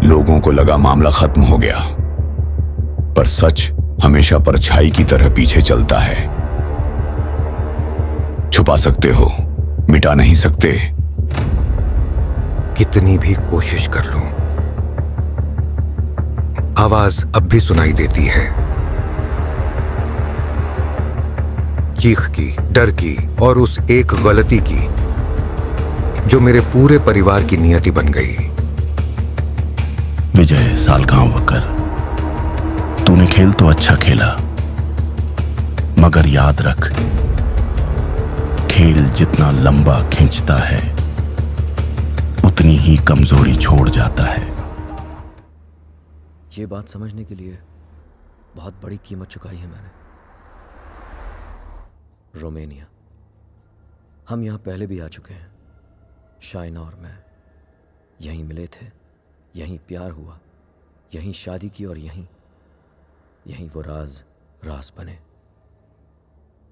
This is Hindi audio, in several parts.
लोगों को लगा मामला खत्म हो गया, पर सच हमेशा परछाई की तरह पीछे चलता है। छुपा सकते हो, मिटा नहीं सकते। कितनी भी कोशिश कर लूं, आवाज अब भी सुनाई देती है, चीख की, डर की और उस एक गलती की जो मेरे पूरे परिवार की नियति बन गई। विजय सालगांवकर, तूने खेल तो अच्छा खेला, मगर याद रख, खेल जितना लंबा खींचता है उतनी ही कमजोरी छोड़ जाता है। ये बात समझने के लिए बहुत बड़ी कीमत चुकाई है मैंने। रोमानिया, हम यहां पहले भी आ चुके हैं। शाइना और मैं यहीं मिले थे, यहीं प्यार हुआ, यहीं शादी की और यहीं वो राज बने।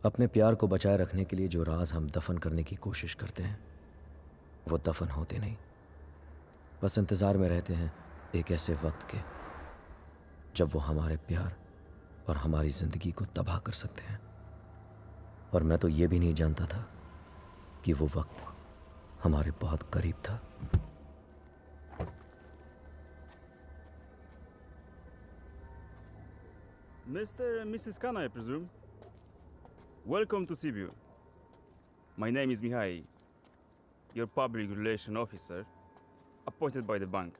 अपने प्यार को बचाए रखने के लिए जो राज हम दफन करने की कोशिश करते हैं वो दफन होते नहीं, बस इंतजार में रहते हैं एक ऐसे वक्त के जब वो हमारे प्यार और हमारी जिंदगी को तबाह कर सकते हैं। और मैं तो ये भी नहीं जानता था कि वो वक्त हमारे बहुत करीब था। Mr. and Mrs. Khan, I presume. Welcome to Sibiu. My name is Mihai, your public relation officer, appointed by the bank.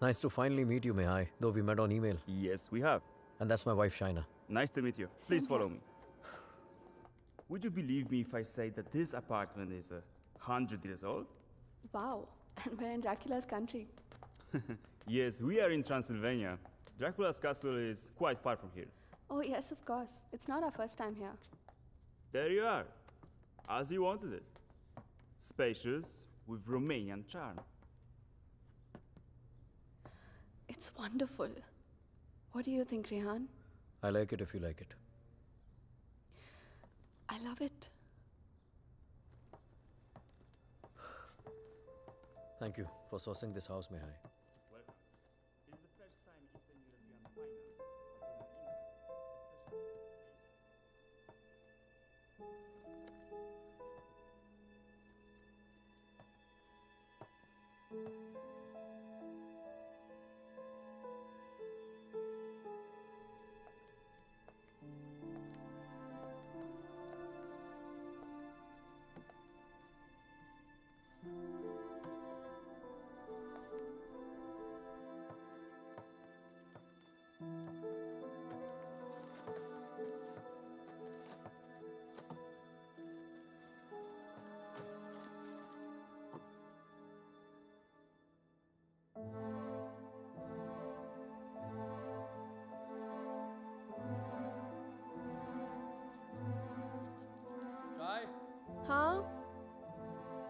Nice to finally meet you, Mihai, though we met on email. Yes, we have. And that's my wife, Shaina. Nice to meet you. Please follow me. Would you believe me if I say that this apartment is 100 years old? Wow, and we're in Dracula's country. Yes, we are in Transylvania. Dracula's castle is quite far from here. Oh yes, of course. It's not our first time here. There you are, as you wanted it. Spacious, with Romanian charm. It's wonderful. What do you think, Rehan? I like it if you like it. I love it. Thank you for sourcing this house, Mihai. Well, it's the first time Eastern European finance has gone in India, Try. Huh?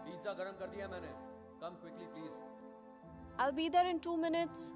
Pizza garam kar diya maine. Come quickly, please. I'll be there in 2 minutes.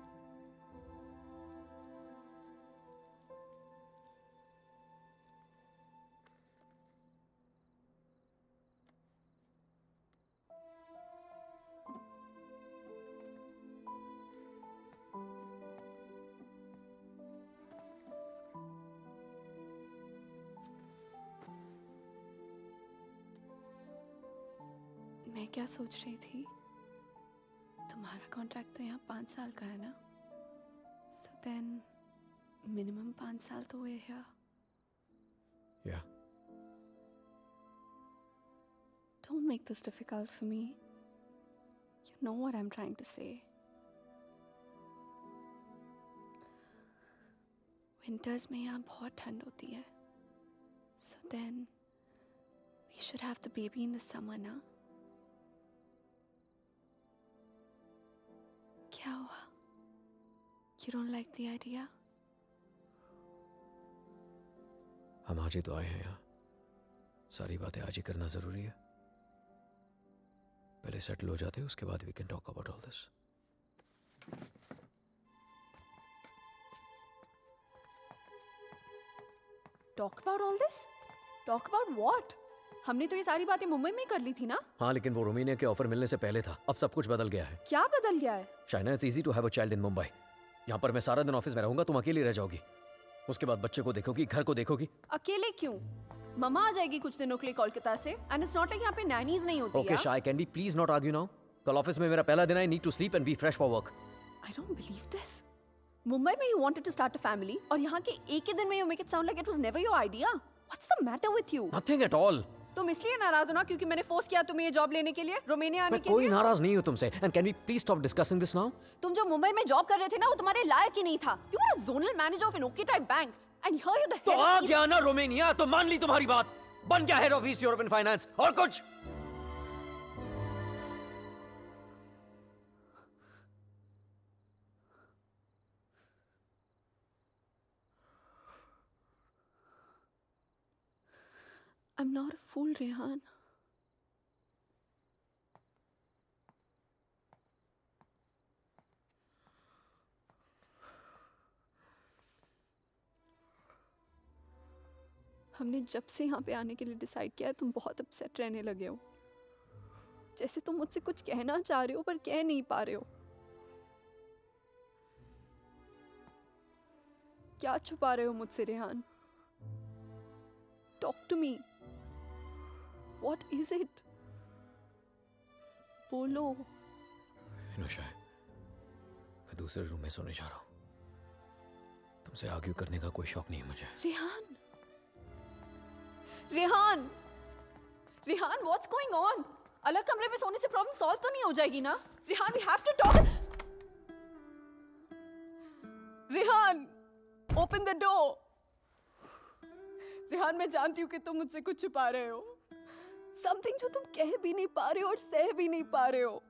मैं क्या सोच रही थी, तुम्हारा कॉन्ट्रैक्ट तो यहाँ 5 साल का है ना, सो देन मिनिमम 5 साल तो हुए here. Yeah. Don't make this difficult for me. You know what I'm trying to say. Winters में यहाँ बहुत ठंड होती है, so then we should have the baby in the summer ना. क्या हुआ? You don't like the idea? हम आज ही तो आए हैं यहाँ, सारी बातें आज ही करना जरूरी है। पहले सेटल हो जाते हैं, उसके बाद we can talk about all this. Talk about all this? Talk about what? हमने तो ये सारी बातें मुंबई में ही कर ली थी ना। हाँ, लेकिन वो रोमानिया के ऑफर मिलने से पहले था। अब सब कुछ बदल गया है। क्या बदल गया है? Shaina, it's easy to have a child in Mumbai. यहाँ पर मैं सारा दिन ऑफिस में रहूंगा, तुम अकेली रह जाओगी। उसके बाद बच्चे को देखोगी, घर को देखोगी। अकेले क्यों? मम्मा आ जाएगी कुछ दिनों के लिए कोलकाता से। एंड इट्स नॉट लाइक यहाँ पे नैनीज नहीं होती। Okay Shay, can we please not argue now? कल ऑफिस में मेरा पहला दिन है। I need to sleep and be fresh for work. I don't believe this. Mumbai में you wanted to start a family और यहाँ के एक ही दिन में you make it sound like it was never your idea. What's the matter with you? Nothing at all. तुम इसलिए नाराज हो ना क्योंकि मैंने फोर्स किया तुम्हें ये जॉब लेने के लिए, रोमानिया आने मैं के कोई लिए? नाराज नहीं हूँ तुमसे। And can we please stop discussing this now? तुम जो मुंबई में जॉब कर रहे थे ना वो तुम्हारे लायक ही नहीं था। You were a zonal manager of an okay type bank and here you the तो आ गया ना रोमानिया, तो मान ली तुम्हारी बात। बन गया head of east European finance. और कुछ? I'm not a fool, Rehan. हमने जब से यहाँ पे आने के लिए डिसाइड किया है तुम बहुत अपसेट रहने लगे हो। जैसे तुम मुझसे कुछ कहना चाह रहे हो पर कह नहीं पा रहे हो। क्या छुपा रहे हो मुझसे Rehan? Talk to me. What is it? बोलो। शाय, मैं दूसरे रूम में सोने जा रहा हूँ। तुमसे आर्ग्यू करने का कोई शौक नहीं है मुझे। Rehan, Rehan, Rehan, what's going on? अलग कमरे में सोने से प्रॉब्लम सॉल्व तो नहीं हो जाएगी ना? Rehan, we have to talk. Rehan, open the door. Rehan, मैं जानती हूँ कि तुम मुझसे कुछ छुपा रहे हो। समथिंग जो तुम कह भी नहीं पा रहे हो और सह भी नहीं पा रहे हो।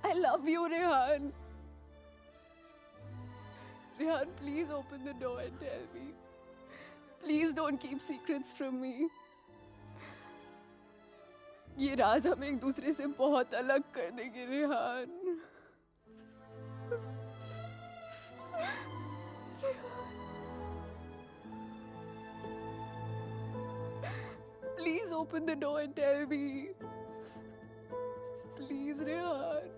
I love you, Rehan. Rehan, please open the door and tell me. Please don't keep secrets from me. ये राज हमें एक दूसरे से बहुत अलग कर देंगे Rehan. Please open the door and tell me. Please, Rehan.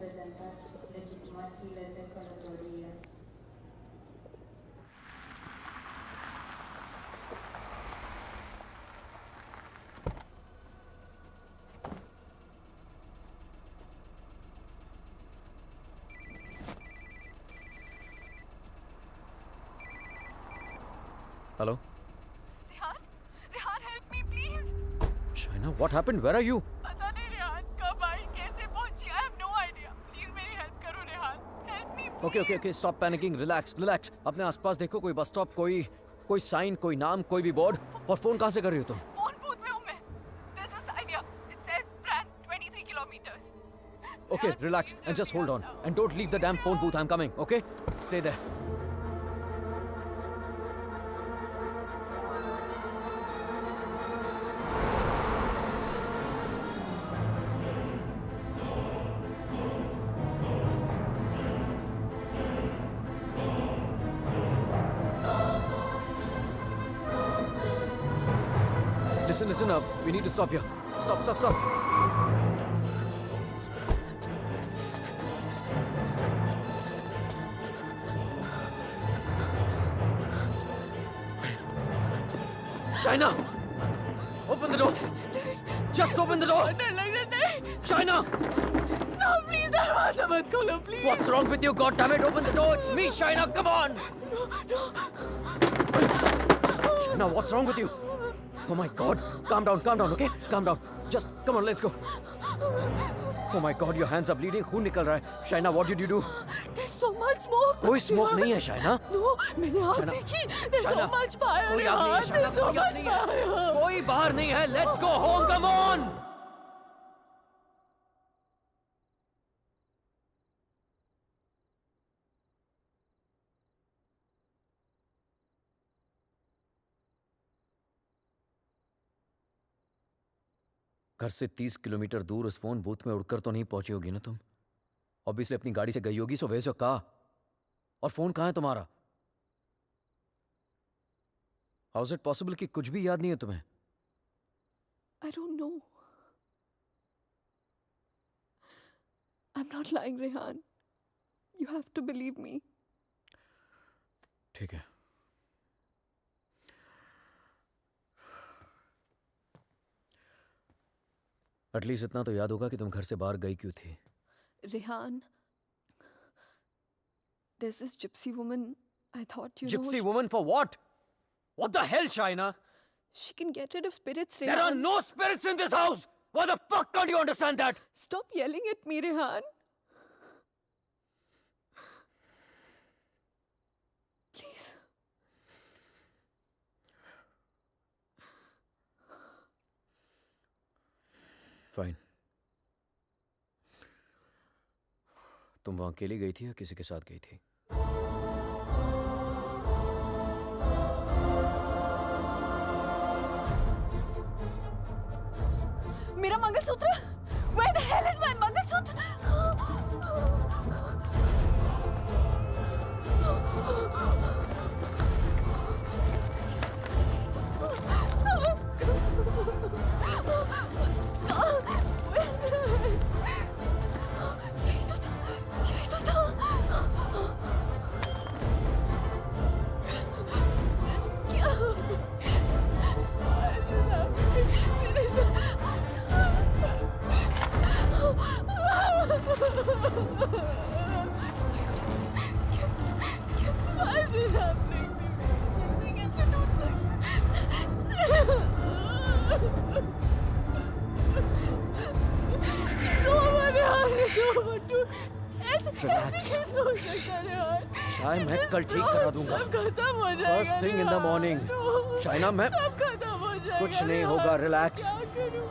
rappresenta legittimaziile declaratorie. Hello Rehan Rehan help me please Shaina, what happened? Where are you? पता नहीं रेहान कब आई कैसे पहुंची I have no idea please मेरी हेल्प करो Rehan help me okay okay okay, stop panicking, relax relax. अपने आसपास देखो, कोई बस स्टॉप, कोई साइन, कोई नाम, कोई भी बोर्ड। और फोन कहाँ से कर रही हो तुम? फोन बूथ में हूं मैं this is idea it says brand 23 kilometres Okay, relax and just hold on. And don't leave the damn phone booth. I'm coming, okay? Stay there. Listen up. We need to stop here. Stop. China! Open the door! Just open the door! डर लग रहा नहीं China! नो प्लीज दरवाजा मत खोलो please What's wrong with you? God damn it! Open the door! It's me, China! Come on! China, what's wrong with you? Oh my God! Calm down, okay? Calm down. Just come on, let's go. Oh my God, your hands are bleeding. खून निकल रहा है. China, what did you do? there's so much smoke कोई smoke नहीं है, China. नो मैंने आग China. देखी there's so China. much fire कोई आग नहीं है, रेहान China. there's so कोई आग much नहीं है. fire कोई बाहर नहीं है. Let's go home. Come on. घर से 30 किलोमीटर दूर उस फोन बूथ में उड़कर तो नहीं पहुंची होगी ना तुम? ऑब्वियसली अपनी गाड़ी से गई होगी, सो वेयर योर कार? और फोन कहाँ है तुम्हारा? हाउ इज इट पॉसिबल कि कुछ भी याद नहीं है तुम्हें? I don't know. I'm not lying, Rehan. You have to believe me. ठीक है. एटलीस्ट इतना तो याद होगा कि तुम घर से बाहर गई क्यों थी. Rehan, there's this gypsy woman. I thought you Gypsy know. woman for what? What the hell, Shaina? She can get rid of spirits, There are Rehan. no spirits in this house! Why the fuck can't you understand that? Stop yelling at me, Rehan. Please. Fine. तुम वहां अकेली गई थी या किसी के साथ गई थी? मेरा mangalsutra where the hell is my mangalsutra यही तो था क्या मेरे साथ Why is this happening to me? कैसे टूट शाय, मैं कल ठीक करा दूंगा. खत्म हो जाएगा first thing in the morning. Shaina, मैं सब खत्म हो जाएगा कुछ नहीं होगा. रिलैक्स. क्या करूं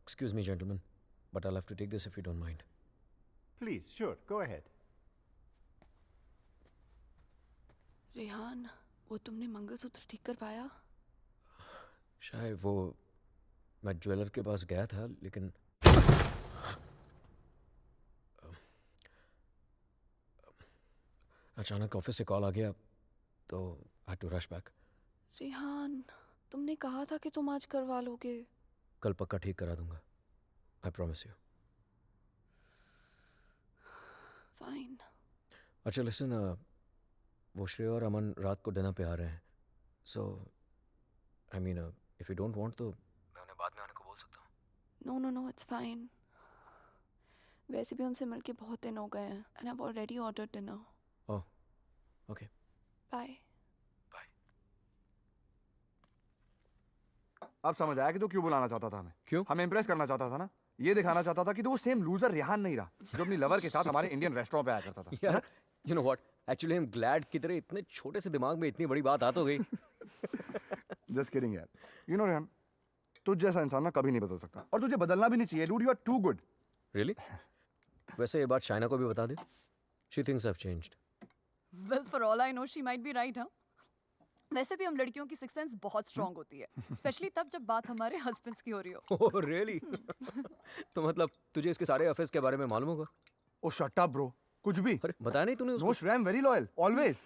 Excuse me, gentlemen, but I'll have to take this if you don't mind. Please, sure, go ahead. Rehan, वो तुमने मंगलसूत्र ठीक कर पाया? शायद वो मैं ज्वेलर के पास गया था, लेकिन अचानक ऑफिस से कॉल आ गया तो आई टू रश बैक. रेहान, तुमने कहा था कि तुम आज करवा लोगे. कल पक्का ठीक करा दूंगा. I promise you. फाइन. अच्छा लिसन, वो श्रेय और अमन रात को डिनर पे आ रहे हैं. So I mean if you don't want तो मैं उन्हें बाद में आने को बोल सकता हूँ. No no no, it's fine. वैसे भी उनसे मिलके बहुत दिन हो गए हैं and I have already ordered dinner. Oh okay. Bye. अब समझ आया कि तू क्यों बुलाना चाहता था हमें. क्यों? हमें इंप्रेस करना चाहता था ना. ये दिखाना चाहता था कि तू वो सेम लूजर रेहान नहीं रहा जो अपनी लवर के साथ हमारे इंडियन रेस्टोरेंट पे आया करता था. यार you know what, actually I am glad कि तेरे इतने छोटे से दिमाग में इतनी बड़ी बात आ तो गई. जस्ट किडिंग यार. यू नो रेहान, तुझ जैसा इंसान ना कभी नहीं बदल सकता और तुझे बदलना भी नहीं चाहिए. Dude, you are too good. Really? वैसे ये बात शाइना को भी बता दे. She thinks I have changed. Well, for all I know, she might be right, huh? वैसे भी हम लड़कियों की सिक्स सेंस बहुत स्ट्रांग होती है, स्पेशली तब जब बात हमारे हस्बैंड्स की हो रही हो. Oh really? तो मतलब तुझे इसके सारे अफेयर्स के बारे में मालूम होगा? ओ शट अप ब्रो. कुछ भी. अरे बताया नहीं तूने उसको? नो श्रेय, I am very loyal always.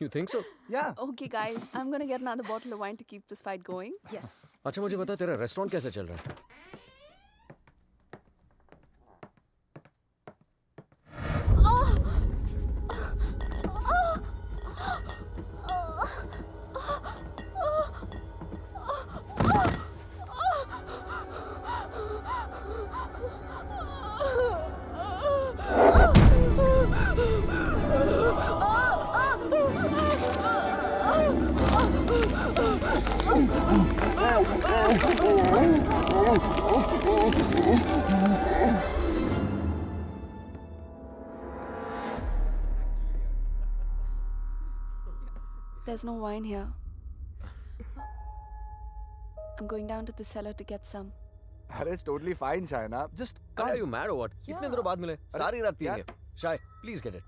You think so? या. Okay guys, I'm gonna get another bottle of wine to keep this fight going. Yes. अच्छा मुझे बता, तेरा रेस्टोरेंट कैसे चल रहा है? There's no wine here. I'm going down to the cellar to get some. अरे it's totally fine Shaina. Just Are you mad or what? इतने दिनों बाद मिले, सारी रात पिएंगे. शाय, प्लीज गेट इट.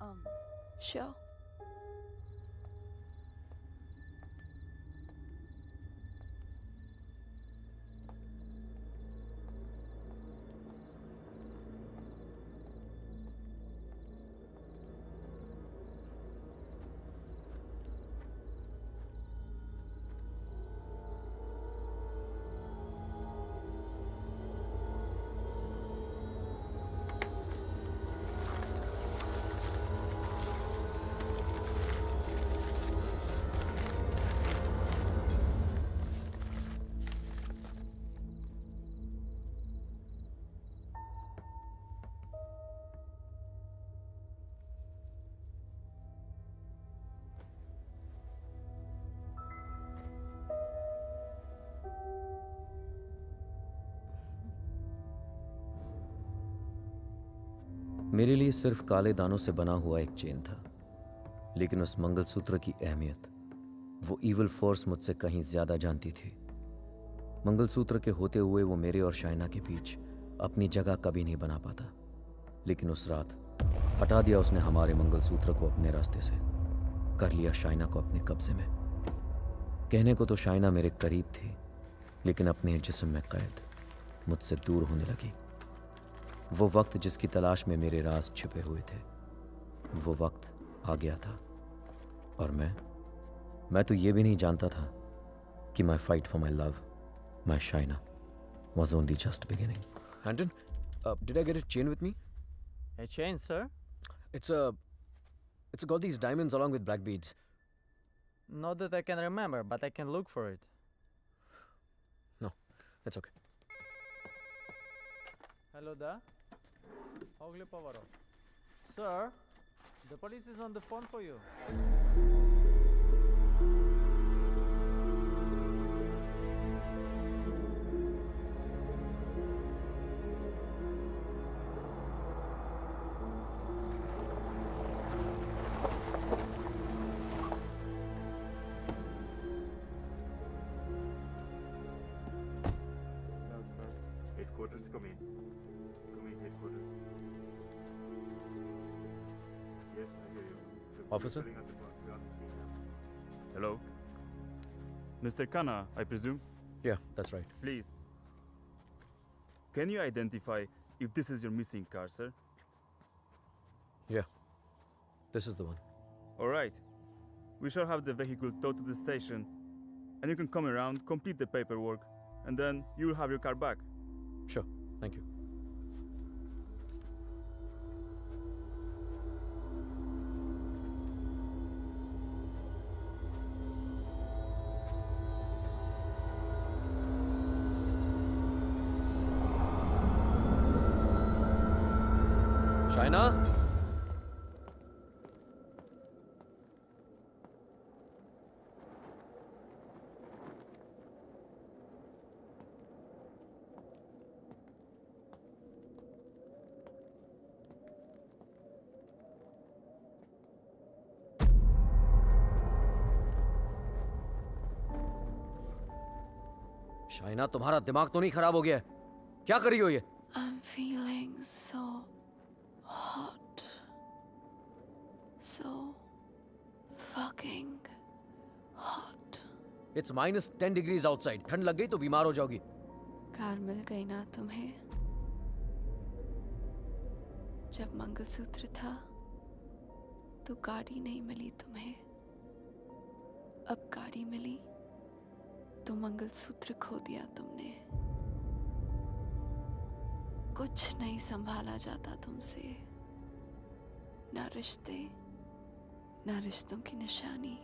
Sure. मेरे लिए सिर्फ काले दानों से बना हुआ एक चेन था, लेकिन उस मंगलसूत्र की अहमियत वो इविल फोर्स मुझसे कहीं ज्यादा जानती थी. मंगलसूत्र के होते हुए वो मेरे और शाइना के बीच अपनी जगह कभी नहीं बना पाता, लेकिन उस रात हटा दिया उसने हमारे मंगलसूत्र को अपने रास्ते से, कर लिया शाइना को अपने कब्जे में. कहने को तो शाइना मेरे करीब थी, लेकिन अपने जिस्म में कैद मुझसे दूर होने लगी. वो वक्त जिसकी तलाश में मेरे राज छिपे हुए थे, वो वक्त आ गया था. और मैं तो ये भी नहीं जानता था कि माई fight for my love, my Shaina, was only just beginning. Anton, did I get a chain with me? A chain, sir? It's It's got these diamonds along with black beads. Not that I can remember, but I can look for it. No, that's okay. Hello there. Ogli Povaro. Sir, the police is on the phone for you. Headquarters, come in. Come in, headquarters. Yes, I hear you. Officer? We are on the scene now. Hello? Mr. Khanna, I presume? Yeah, that's right. Please. Can you identify if this is your missing car, sir? Yeah, this is the one. All right. We shall have the vehicle towed to the station, and you can come around, complete the paperwork, and then you will have your car back. Sure, thank you. Shaina? Shaina, तुम्हारा दिमाग तो नहीं खराब हो गया है? क्या कर रही हो ये? I'm feeling so hot. So fucking hot. It's -10 degrees outside. ठंड लग गई तो बीमार हो जाओगी. कार मिल गई ना तुम्हें? जब मंगलसूत्र था तो गाड़ी नहीं मिली तुम्हें. अब गाड़ी मिली तो मंगलसूत्र खो दिया तुमने. कुछ नहीं संभाला जाता तुमसे. ना रिश्ते, ना रिश्तों की निशानी.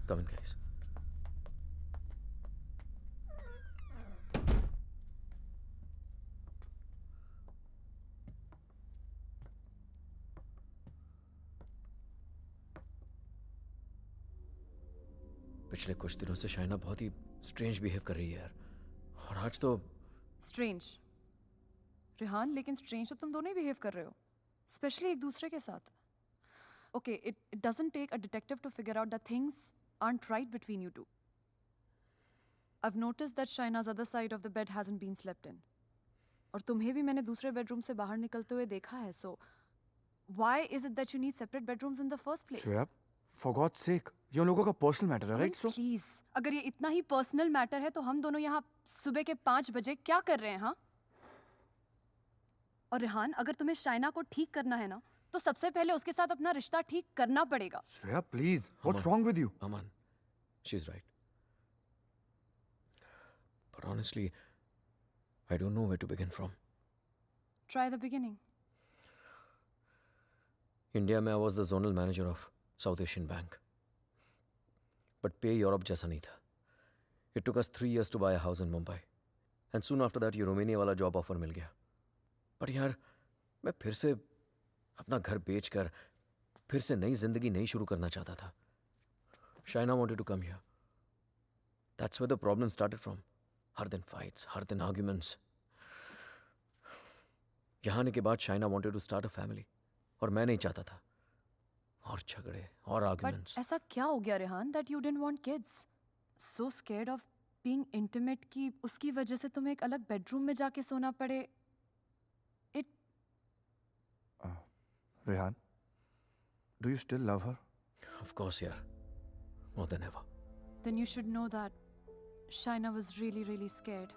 Come in, guys. पिछले कुछ दिनों से शाइना बहुत ही स्ट्रेंज बिहेव कर रही है यार. और आज तो स्ट्रेंज रिहान, लेकिन स्ट्रेंज तो तुम दोनों ही बिहेव कर रहे हो, स्पेशली एक दूसरे के साथ. Okay, it doesn't take a detective to figure out that things aren't right between you two. I've noticed that Shaina's other side of the bed hasn't been slept in. और तुम्हें भी मैंने दूसरे बेडरूम से बाहर निकलते हुए देखा है. So why is it that you need separate bedrooms in the first place? Shreya, for God's sake, ये उन लोगों का पर्सनल मैटर है, राइट? सो प्लीज, अगर ये इतना ही पर्सनल मैटर है तो हम दोनों यहाँ सुबह के 5 बजे क्या कर रहे हैं? हाँ, और रेहान, अगर तुम्हें शाइना को ठीक करना है ना, तो सबसे पहले उसके साथ अपना रिश्ता ठीक करना पड़ेगा। Shreya please, what's wrong with you? Aman, she's right. But honestly, I don't know where to begin from. Try the beginning. India में I was the zonal manager of South Asian Bank. But पे यूरोप जैसा नहीं था. It took us 3 years to buy a house in Mumbai. And soon after that ये रोमानिया वाला जॉब ऑफर मिल गया. पर यार, मैं फिर से अपना घर बेचकर फिर से नई जिंदगी नहीं शुरू करना चाहता था. Shaina wanted to come here. That's where the problem started from. हर दिन fights, हर दिन arguments. यहाँ आने के बाद Shaina wanted to start a family. और मैं नहीं चाहता था. और झगड़े और But arguments. ऐसा क्या हो गया Rehan that you didn't want kids? So scared of being intimate कि उसकी वजह से तुम्हें एक अलग बेडरूम में जाके सोना पड़े. It Rehan, do you still love her? Of course, यार. More than ever. then you should know that Shaina was really really scared.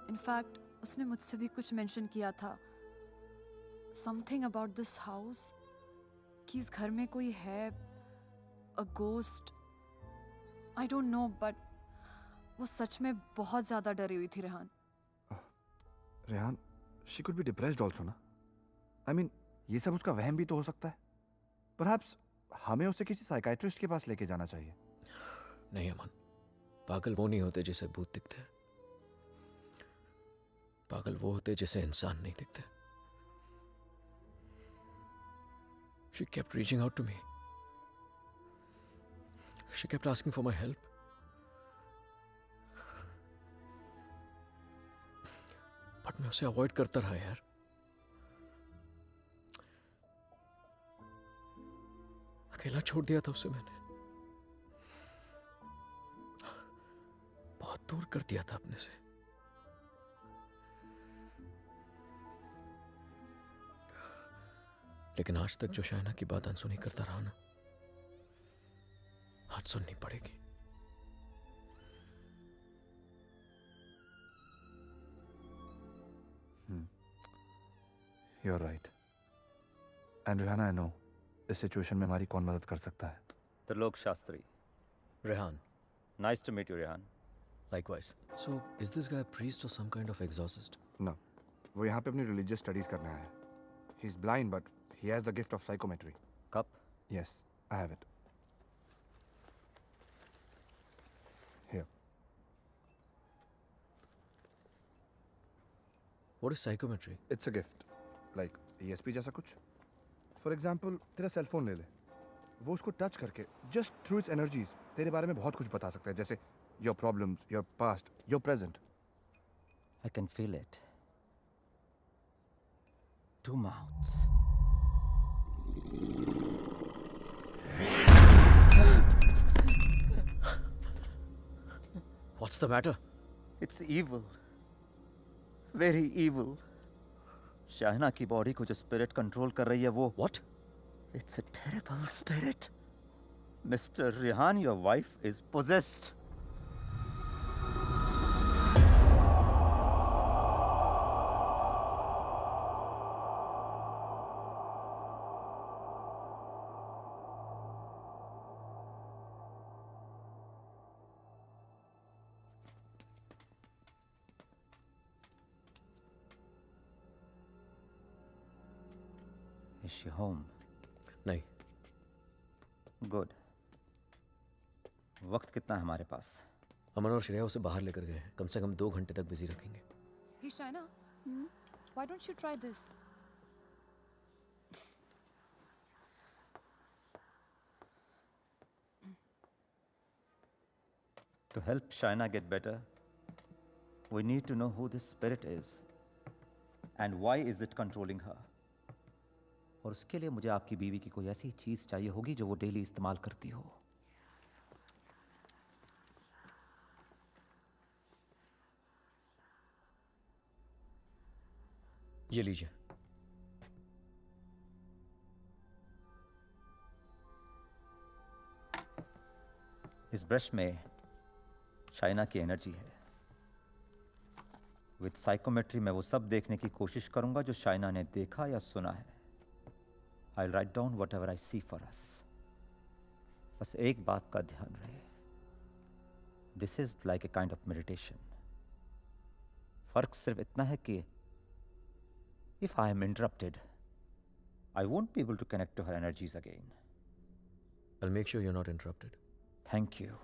In fact, उसने मुझसे भी कुछ mention किया था. Something about this house. कि इस घर में कोई है. A ghost. I don't know, but वो सच में बहुत ज़्यादा डरी हुई थी Rehan. Rehan, she could be depressed also ना? I mean, ये सब उसका वहम भी तो हो सकता है. Perhaps हमें उसे किसी साइकाइट्रिस्ट के पास लेके जाना चाहिए. नहीं अमन, पागल वो नहीं होते जिसे भूत दिखते. पागल वो होते जिसे इंसान नहीं दिखते. She kept reaching out to me. She kept asking for my help. But मैं उसे अवॉइड करता रहा यार. अकेला छोड़ दिया था उसे मैंने. बहुत दूर कर दिया था अपने से. लेकिन आज तक जो शाइना की बात अनसुनी करता रहा ना, आज सुननी पड़ेगी. You're right. And Rihanna, I know इस सिचुएशन में हमारी कौन मदद कर सकता है. Trilok Shastri. Rehan, Nice to meet you, Rehan. likewise. So, is this guy a priest or some kind of exorcist? No, वो यहाँ पे अपनी religious studies करने आया है. He's blind, but he has the gift of psychometry. Cup? Yes, I have it. Here. What is psychometry? It's a gift. Like ESP जैसा कुछ. For example, तेरा सेल फोन ले ले. वो उसको टच करके just through its energies तेरे बारे में बहुत कुछ बता सकता है. जैसे your problems, your past, your present. I can feel it. Two mouths. What's the matter? It's evil. Very evil. Shahina की बॉडी को जो स्पिरिट कंट्रोल कर रही है वो. What? It's a terrible spirit. Mr. Rehan, your wife is possessed. Is she home? नहीं. Good. वक्त कितना है हमारे पास? अमन और श्रेया उसे बाहर लेकर गए हैं. कम से कम 2 घंटे तक बिजी रखेंगे. Hey Shaina, why don't you try this? To help Shaina get better, we need to know who this spirit is and why is it controlling her. और उसके लिए मुझे आपकी बीवी की कोई ऐसी चीज चाहिए होगी जो वो डेली इस्तेमाल करती हो. ये लीजिए. इस ब्रश में शाइना की एनर्जी है. विद साइकोमेट्री मैं वो सब देखने की कोशिश करूंगा जो शाइना ने देखा या सुना है। I write down whatever I see for us. बस एक बात का ध्यान रहे, this is like a kind of meditation. फर्क सिर्फ इतना है कि if I am interrupted I won't be able to connect to her energies again. I'll make sure you're not interrupted. Thank you.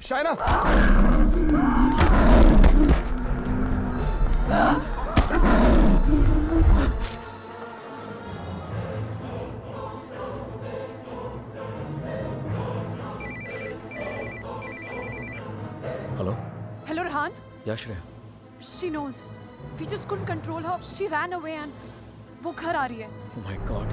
Shaina! Hello? Hello, Rehan. Yeah, Shreya. She knows. We just couldn't control her. She ran away and वो घर आ रही है. Oh my God.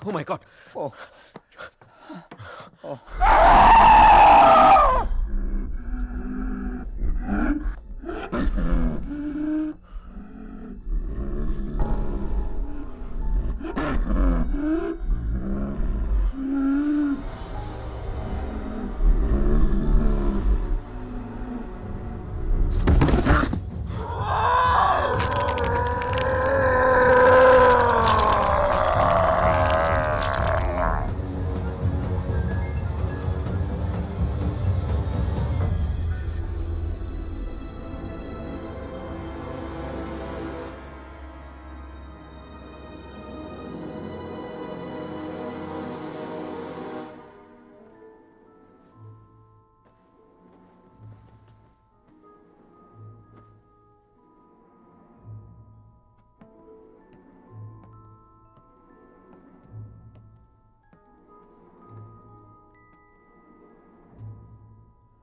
Oh my God. Oh.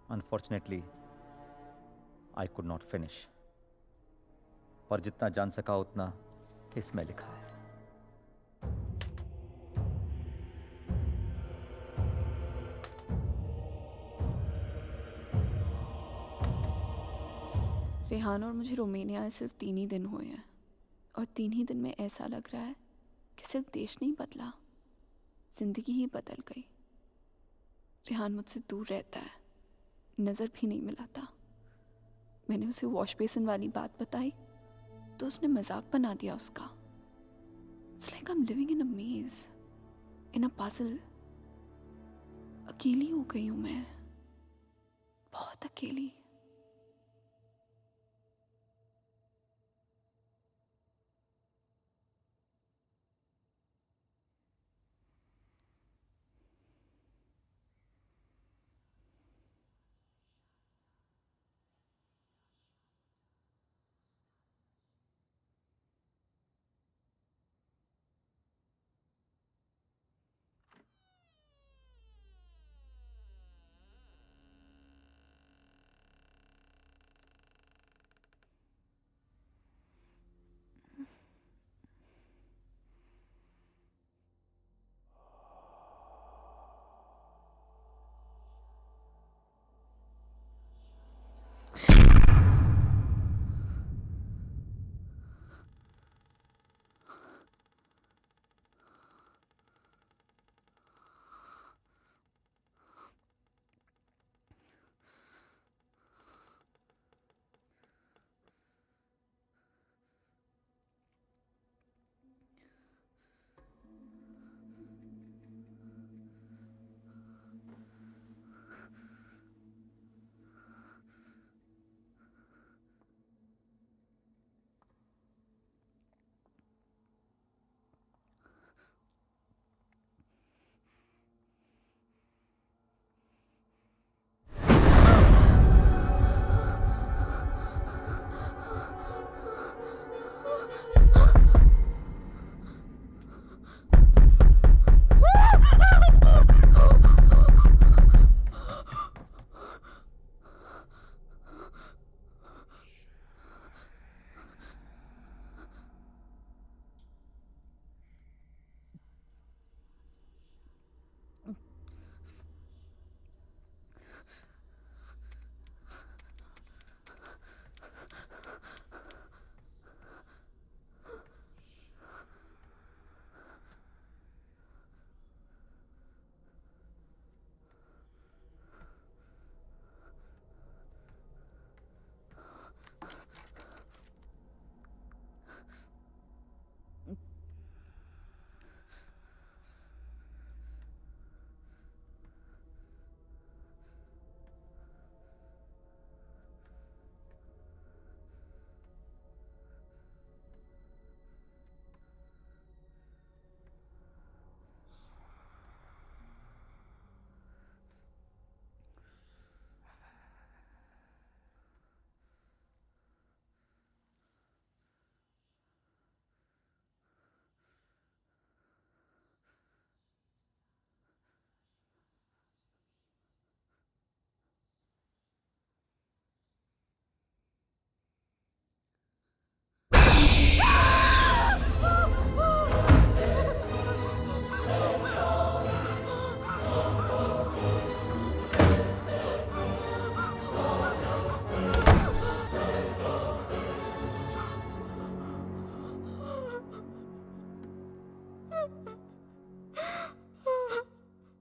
Unfortunately, I could not finish. पर जितना जान सका उतना इसमें लिखा है। रेहान और मुझे रोमानिया आए सिर्फ 3 ही दिन हुए हैं और 3 ही दिन में ऐसा लग रहा है कि सिर्फ देश नहीं बदला, जिंदगी ही बदल गई। रेहान मुझसे दूर रहता है, नज़र भी नहीं मिलाता। मैंने उसे वॉश बेसिन वाली बात बताई तो उसने मजाक बना दिया उसका। It's like I am living in a maze, in a puzzle. अकेली हो गई हूँ मैं, बहुत अकेली।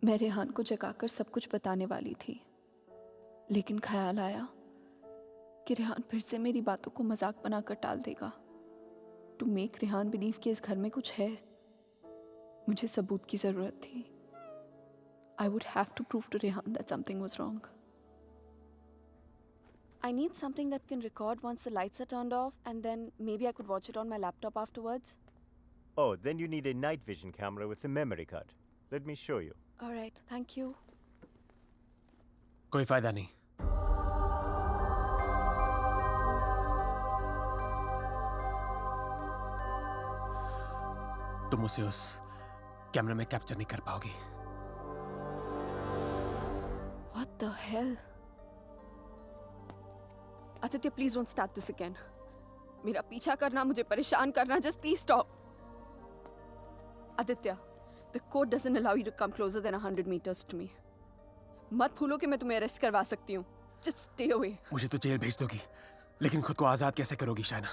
मैं रेहान को जगाकर सब कुछ बताने वाली थी, लेकिन ख्याल आया कि रेहान फिर से मेरी बातों को मजाक बनाकर टाल देगा। टू मेक रेहान बिलीव कि इस घर में कुछ है, मुझे सबूत की जरूरत थी। I would have to prove to Rehan that something was wrong. I need something that can record once the lights are turned off, and then maybe I could watch it on my laptop afterwards. Oh, then you need a night vision camera with a memory card. Let me show you. All right, thank you. कोई फायदा नहीं। तुम उसे उस कैमरा में कैप्चर नहीं कर पाओगी। What the hell? Aditya, please don't start this again. मेरा पीछा करना, मुझे परेशान करना, just please stop. Aditya, the code doesn't allow you to come closer than 100 meters to me. मत भूलो कि मैं तुम्हें अरेस्ट करवा सकती हूँ. Just stay away. मुझे तो जेल भेज दोगी, लेकिन खुद को आजाद कैसे करोगी शाइना?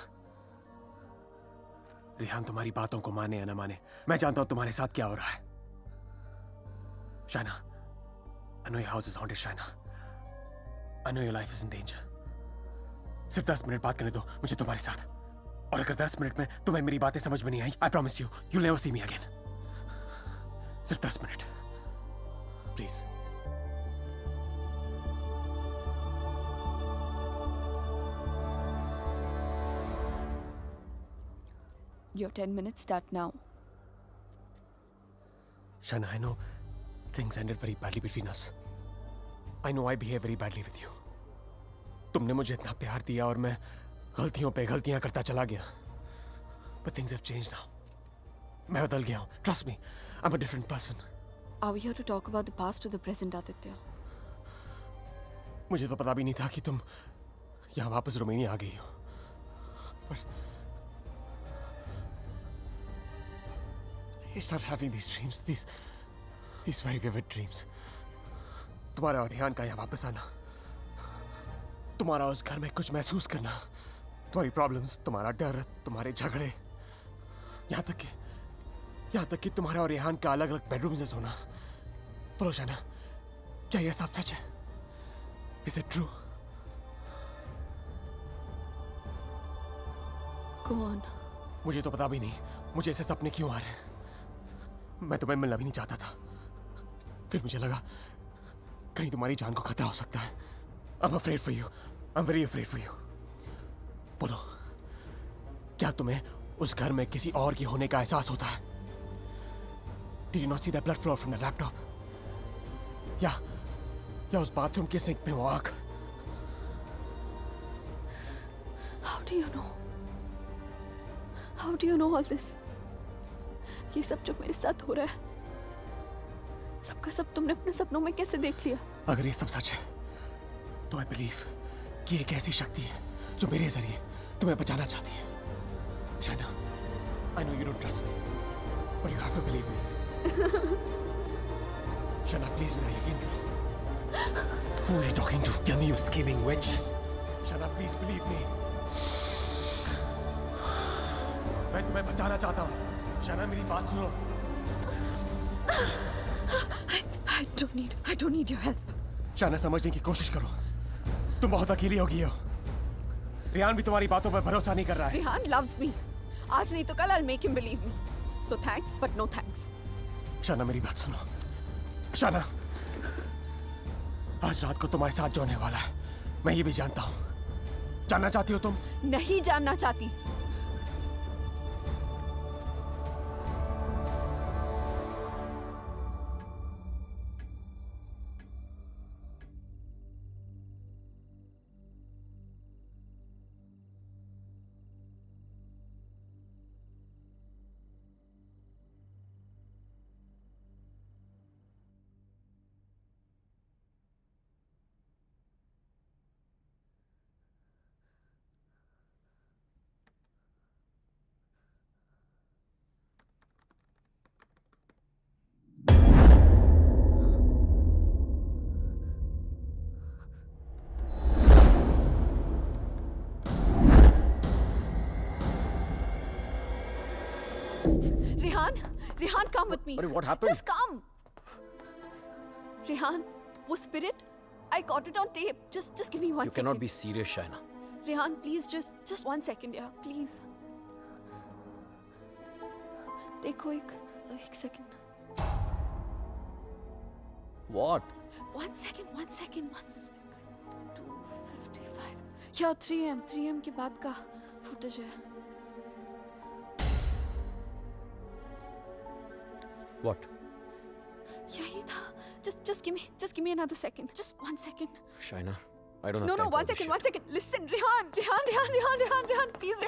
रेहान तुम्हारी बातों को माने या ना माने, मैं जानता हूं तुम्हारे साथ क्या हो रहा है। Shaina, I know your house is haunted, Shaina. I know your life is in danger. सिर्फ 10 मिनट बात करने दो मुझे तुम्हारे साथ, और अगर 10 मिनट में तुम्हें मेरी बातें समझ में नहीं आई, I promise you, you'll never see me again. सिर्फ 10 minute, please. Your 10 minutes start now. Shaina, I know things ended very badly between us. I know I behaved very badly with you. तुमने मुझे इतना प्यार दिया और मैं गलतियों पे गलतियां करता चला गया. But things have changed now. मैं बदल गया हूँ. Trust me, I'm a different person. Are we here to talk about the past or the present, Aditya? मुझे तो पता भी नहीं था कि तुम यहाँ वापस रोमानिया आ गई हो. But I started having these dreams, these very vivid dreams. तुम्हारा और रेहान का यहाँ वापस आना, तुम्हारा उस घर में कुछ महसूस करना, तुम्हारी प्रॉब्लम्स, तुम्हारा डर, तुम्हारे झगड़े, यहाँ तक कि तुम्हारा और रेहान का अलग अलग बेडरूम में सोना. बोलो शाइना, क्या यह सब सच है? Is it true? Go on. मुझे तो पता भी नहीं मुझे ऐसे सपने क्यों आ रहे हैं. मैं तुम्हें मिलना भी नहीं चाहता था. फिर मुझे लगा कहीं तुम्हारी जान को खतरा हो सकता है. I'm afraid for you. I'm very afraid for you. बोलो, क्या तुम्हें उस घर में किसी और की होने का एहसास होता है? Did you not see that blood flow from the laptop? या उस बाथरूम के सिंक में वो आंख? How do you know? How do you know all this? ये सब जो मेरे साथ हो रहा है, सबका सब तुमने अपने सपनों में कैसे देख लिया? अगर ये सब सच है, तो I believe कि एक ऐसी शक्ति है जो मेरे जरिए तुम्हें बचाना चाहती है. Shaina, I know you don't trust me, but you have to believe me. Shaina, please मेरा यकीन करो. Who are you talking to? Tell me, you scheming witch. Shaina, please believe me. मैं तुम्हें बचाना चाहता हूँ. शाइना, मेरी बात सुनो. I don't need your help. Shaina, समझने की कोशिश करो. तुम बहुत अकेली हो गई हो. रेहान भी तुम्हारी बातों पर भरोसा नहीं कर रहा है. Rehan loves me. आज नहीं तो कल I'll make him believe me. So thanks, but no thanks. Shaina, मेरी बात सुनो. शाइना, आज रात को तुम्हारे साथ जो होने वाला है, मैं ये भी जानता हूँ. जानना चाहती हो तुम? नहीं जानना चाहती. Rehan, come with me. What happened? Just come. Rehan, वो spirit, I got it on tape. Just give me 1 second. You cannot be serious, Shaina. Rehan, please, just 1 second, yeah, please. देखो एक second. What? 1 second. 2:55. Yeah, 3 am के बाद का footage है. What? यही था. Just give me another second. Just 1 second. Shaina, I don't have No, time for 1 this second, shit. 1 second. Listen, Rehan, please,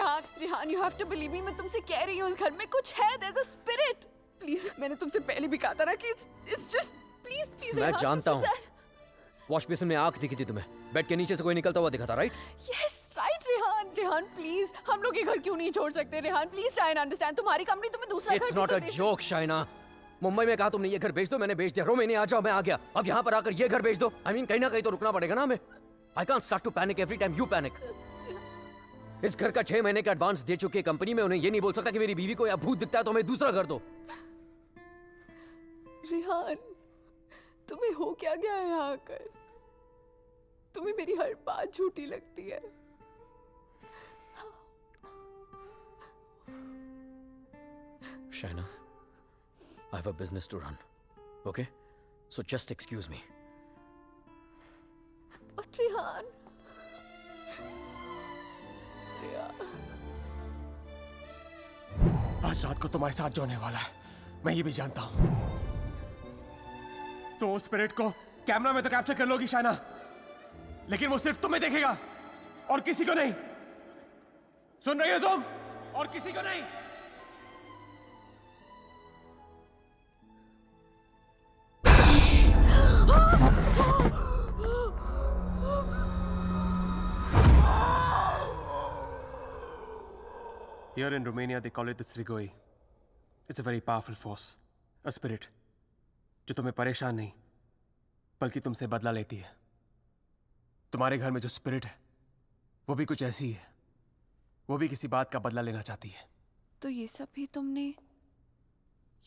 Rehan, you have to believe me. मैं तुमसे कह रही हूँ इस घर में कुछ है. There's a spirit. Please, मैंने तुमसे पहले भी कहा था ना कि it's just please, मैं Rehan, जानता it's हूँ. just that. वॉश बेसिन में आंख दिखी थी तुम्हें. बेड के नीचे से कोई निकलता हुआ दिखा था, right? Yes, right, Rehan, please. हम लोग ये घर क्यों नहीं छोड़ सकते, Rehan? Please try and understand. तुम्हारी कंपनी तुम्हें दूसरा घर It's भी not तो a दे सकती- joke, Shaina. मुंबई में कहा तुमने ये घर बेच दो, मैंने बेच दिया. रोमेनिया आ जाओ, मैं आ गया. अब यहाँ पर आकर ये घर बेच दो. I mean, कहीं ना कहीं तो रुकना पड़ेगा ना हमें. I can't start to panic every time you panic. इस घर का 6 महीने का एडवांस दे चुकी है कंपनी में. उन्हें ये नहीं बोल सकता कि मेरी बीवी को या भूत दिखता है तो हमें दूसरा घर दो. रेहान, तुम्हें हो क्या गया है यहाँ आकर? तुम्हें मेरी हर बात झूठी लगती है. Shaina, I have a business to run. Okay? So just excuse me. और रेहान, आज रात को तुम्हारे साथ जो होने वाला है मैं ये भी जानता हूं. तो उस स्पिरिट को कैमरा में तो कैप्चर कर लोगी शाइना, लेकिन वो सिर्फ तुम्हें देखेगा और किसी को नहीं. सुन रही हो तुम? और किसी को नहीं. Here in Romania, they call it the Strigoi. It's a very powerful force, a spirit, जो तुम्हें परेशान नहीं, बल्कि तुमसे बदला लेती है. तुम्हारे घर में जो स्पिरिट है, वो भी कुछ ऐसी है. वो भी किसी बात का बदला लेना चाहती है. तो ये सब भी तुमने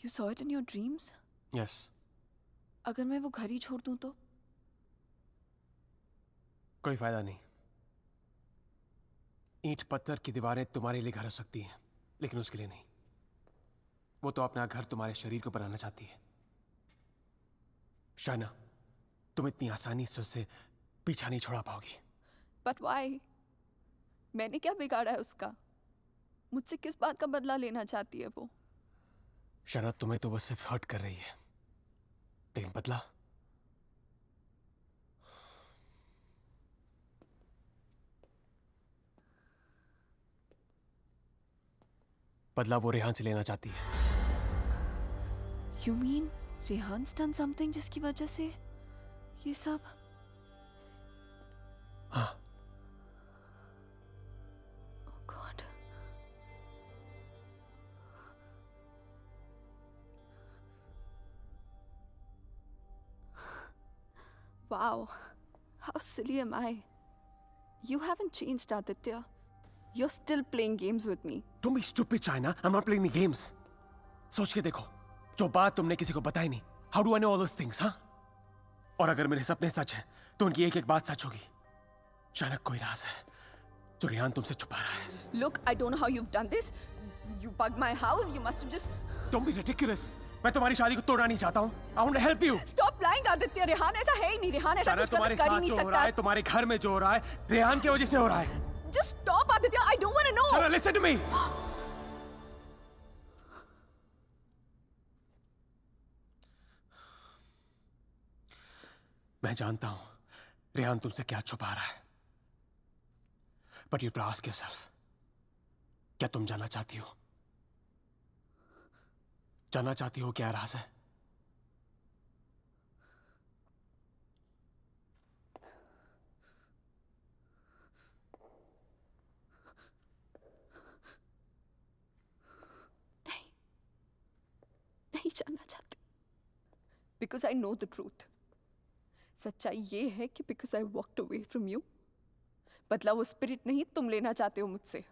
You saw it in your dreams? Yes. अगर मैं वो घर ही छोड़ दूं तो? कोई फायदा नहीं. ईंट पत्थर की दीवारें तुम्हारे लिए घर हो सकती हैं, लेकिन उसके लिए नहीं. वो तो अपना घर तुम्हारे शरीर को बनाना चाहती है. शाइना, तुम इतनी आसानी से उससे पीछा नहीं छोड़ा पाओगी. But why? मैंने क्या बिगाड़ा है उसका? मुझसे किस बात का बदला लेना चाहती है वो? शाइना, तुम्हें तो वो सिर्फ हर्ट कर रही है, लेकिन बदला? बदला वो रेहान से लेना चाहती है. You mean रेहान's done something जिसकी वजह से ये सब? हाँ. Oh God. Wow. How silly am I? You haven't changed, Aditya. You're still playing games with me. Don't be stupid, China. I'm not playing any games. सोच के देखो, जो बात तुमने किसी को बताई नहीं. How do I know all those things, हाँ? और अगर मेरे सपने सच हैं, तो उनकी एक-एक बात सच होगी. शायद कोई राज है, जो रेहान तुमसे छुपा रहा है. Look, I don't know how you've done this. You bugged my house. You must have just. Don't be ridiculous. मैं तुम्हारी शादी को तोड़ना नहीं चाहता हूँ. I want to help you. Stop lying, Aditya. Rehan ऐसा है ही नहीं. रेहान ऐसा कुछ तुम्हारे गलत कर ही साथ नहीं जो हो रहा है, सकता. तुम्हारे घर में जो हो रहा है, रेहान की वजह से हो रहा है. Just stop, Aditya. I don't want to know. Shana, listen to me. मैं जानता हूं रेहान तुमसे क्या छुपा रहा है. But you have to ask yourself, क्या तुम जानना चाहती हो? जानना चाहती हो क्या राज है? नहीं जानना चाहती. Because I know the truth. सच्चाई ये है कि because I walked away from you, बदला वो स्पिरिट नहीं तुम लेना चाहते हो मुझसे.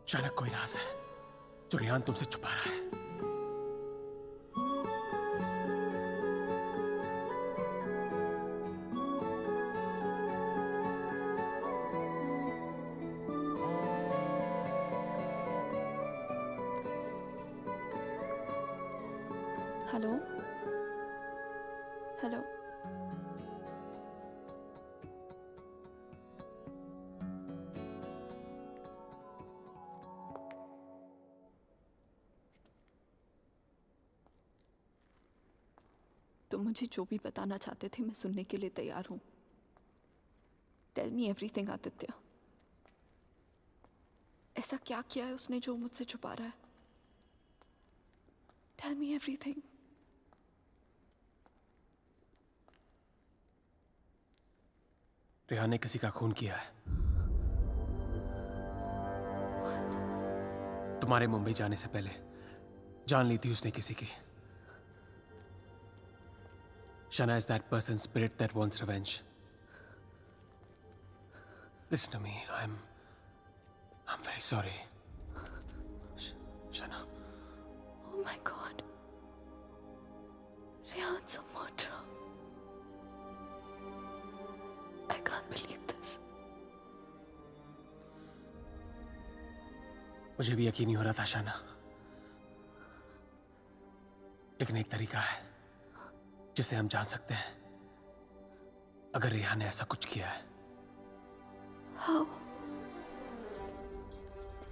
शायद कोई राज है जो रेहान तुमसे छुपा रहा है। Hello hello. तुम मुझे जो भी बताना चाहते थे मैं सुनने के लिए तैयार हूं। Tell me everything Aditya. ऐसा क्या किया है उसने जो मुझसे छुपा रहा है? Tell me everything. रेहान ने किसी का खून किया है। तुम्हारे मुंबई जाने से पहले जान ली थी उसने किसी की। Shana is that person's spirit that wants revenge. Listen to me. I'm very sorry. Shana. Oh my God. Rehan's a murderer. I can't believe this. मुझे भी यकीन नहीं हो रहा था शाना, लेकिन एक तरीका है जिसे हम जान सकते हैं अगर रेहान ने ऐसा कुछ किया है। How?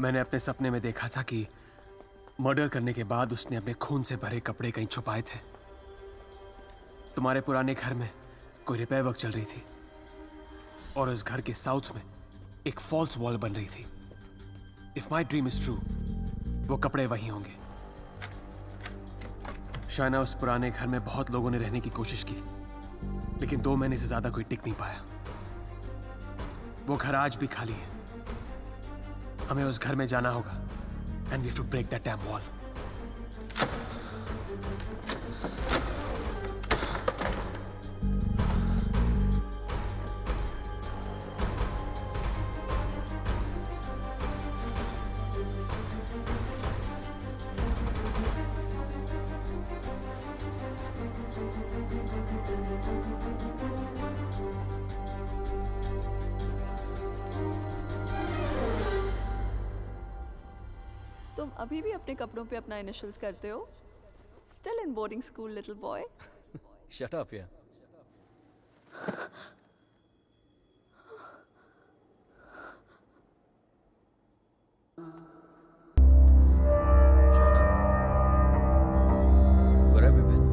मैंने अपने सपने में देखा था कि मर्डर करने के बाद उसने अपने खून से भरे कपड़े कहीं छुपाए थे। तुम्हारे पुराने घर में कोई रिपेयर वर्क चल रही थी और उस घर के साउथ में एक फॉल्स वॉल बन रही थी। If my dream is true, वो कपड़े वहीं होंगे। शायना, उस पुराने घर में बहुत लोगों ने रहने की कोशिश की, लेकिन 2 महीने से ज्यादा कोई टिक नहीं पाया। वो घर आज भी खाली है। हमें उस घर में जाना होगा and we have to break that damn wall. तुम अभी भी अपने कपड़ों पे अपना इनिशियल्स करते हो? Still in boarding school, little boy. Shut up, yeah. Where have you been?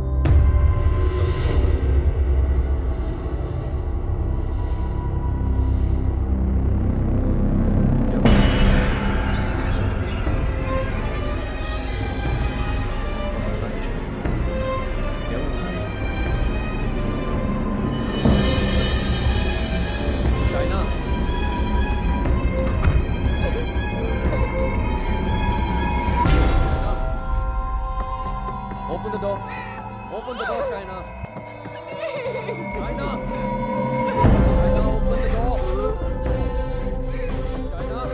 How's it going? क्या बात है? सब ठीक है? क्या हुआ? China. Open the door. Open the door, China. China. China, open the door. China.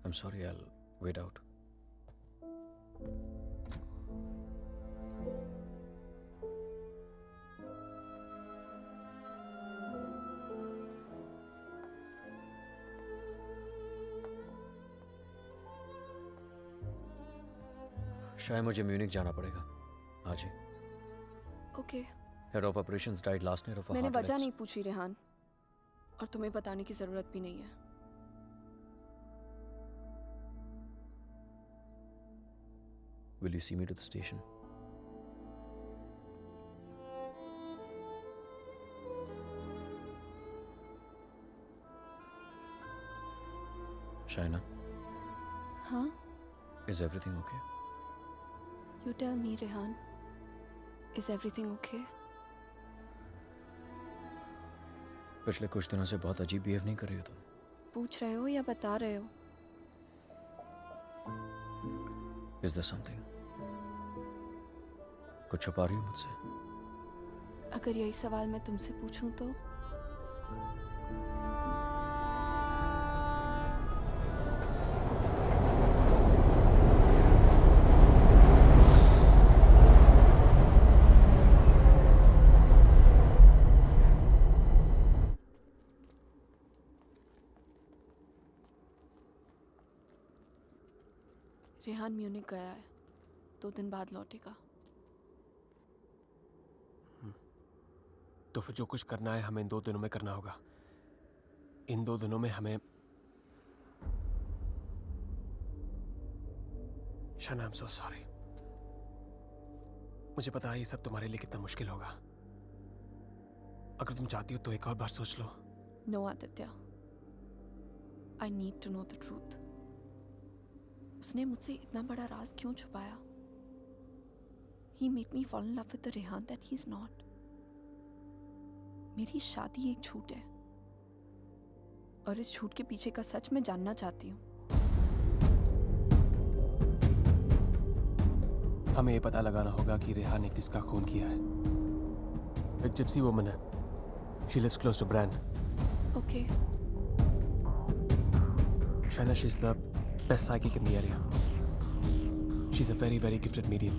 I'm sorry, I'll wait out. शायद मुझे म्यूनिक जाना पड़ेगा आज ही। Okay. Head of operations died last night of मैंने वजह नहीं पूछी रेहान, और तुम्हें बताने की जरूरत भी नहीं है। Will you see me to the station? Shaina, हाँ? is everything okay? You tell me, Rehan. Is everything okay? पिछले कुछ दिनों से बहुत अजीब बिहेव नहीं कर रही हो तुम। पूछ रहे हो या बता रहे हो? Is there something? कुछ छुपा रही हो मुझसे? अगर यही सवाल मैं तुमसे पूछूं तो? रेहान म्यूनिक गया है, 2 दिन बाद लौटेगा। तो फिर जो कुछ करना है हमें इन 2 दिनों में करना होगा। इन 2 दिनों में हमें शाना, आई एम सो सॉरी। मुझे पता है ये सब तुम्हारे लिए कितना मुश्किल होगा। अगर तुम चाहती हो तो एक और बार सोच लो। No Aditya, I need to know the truth. उसने मुझसे इतना बड़ा राज क्यों छुपाया? He made me fall in love with the Rehan that he's not. मेरी शादी एक झूठ है, और इस झूठ के पीछे का सच मैं जानना चाहती हूँ। हमें ये पता लगाना होगा कि रेहान ने किसका खून किया है। एक जिप्सी वुमन है। She lives close to Bran. Okay. Shaina, she's the best psychic in the area. She's a very, very gifted medium.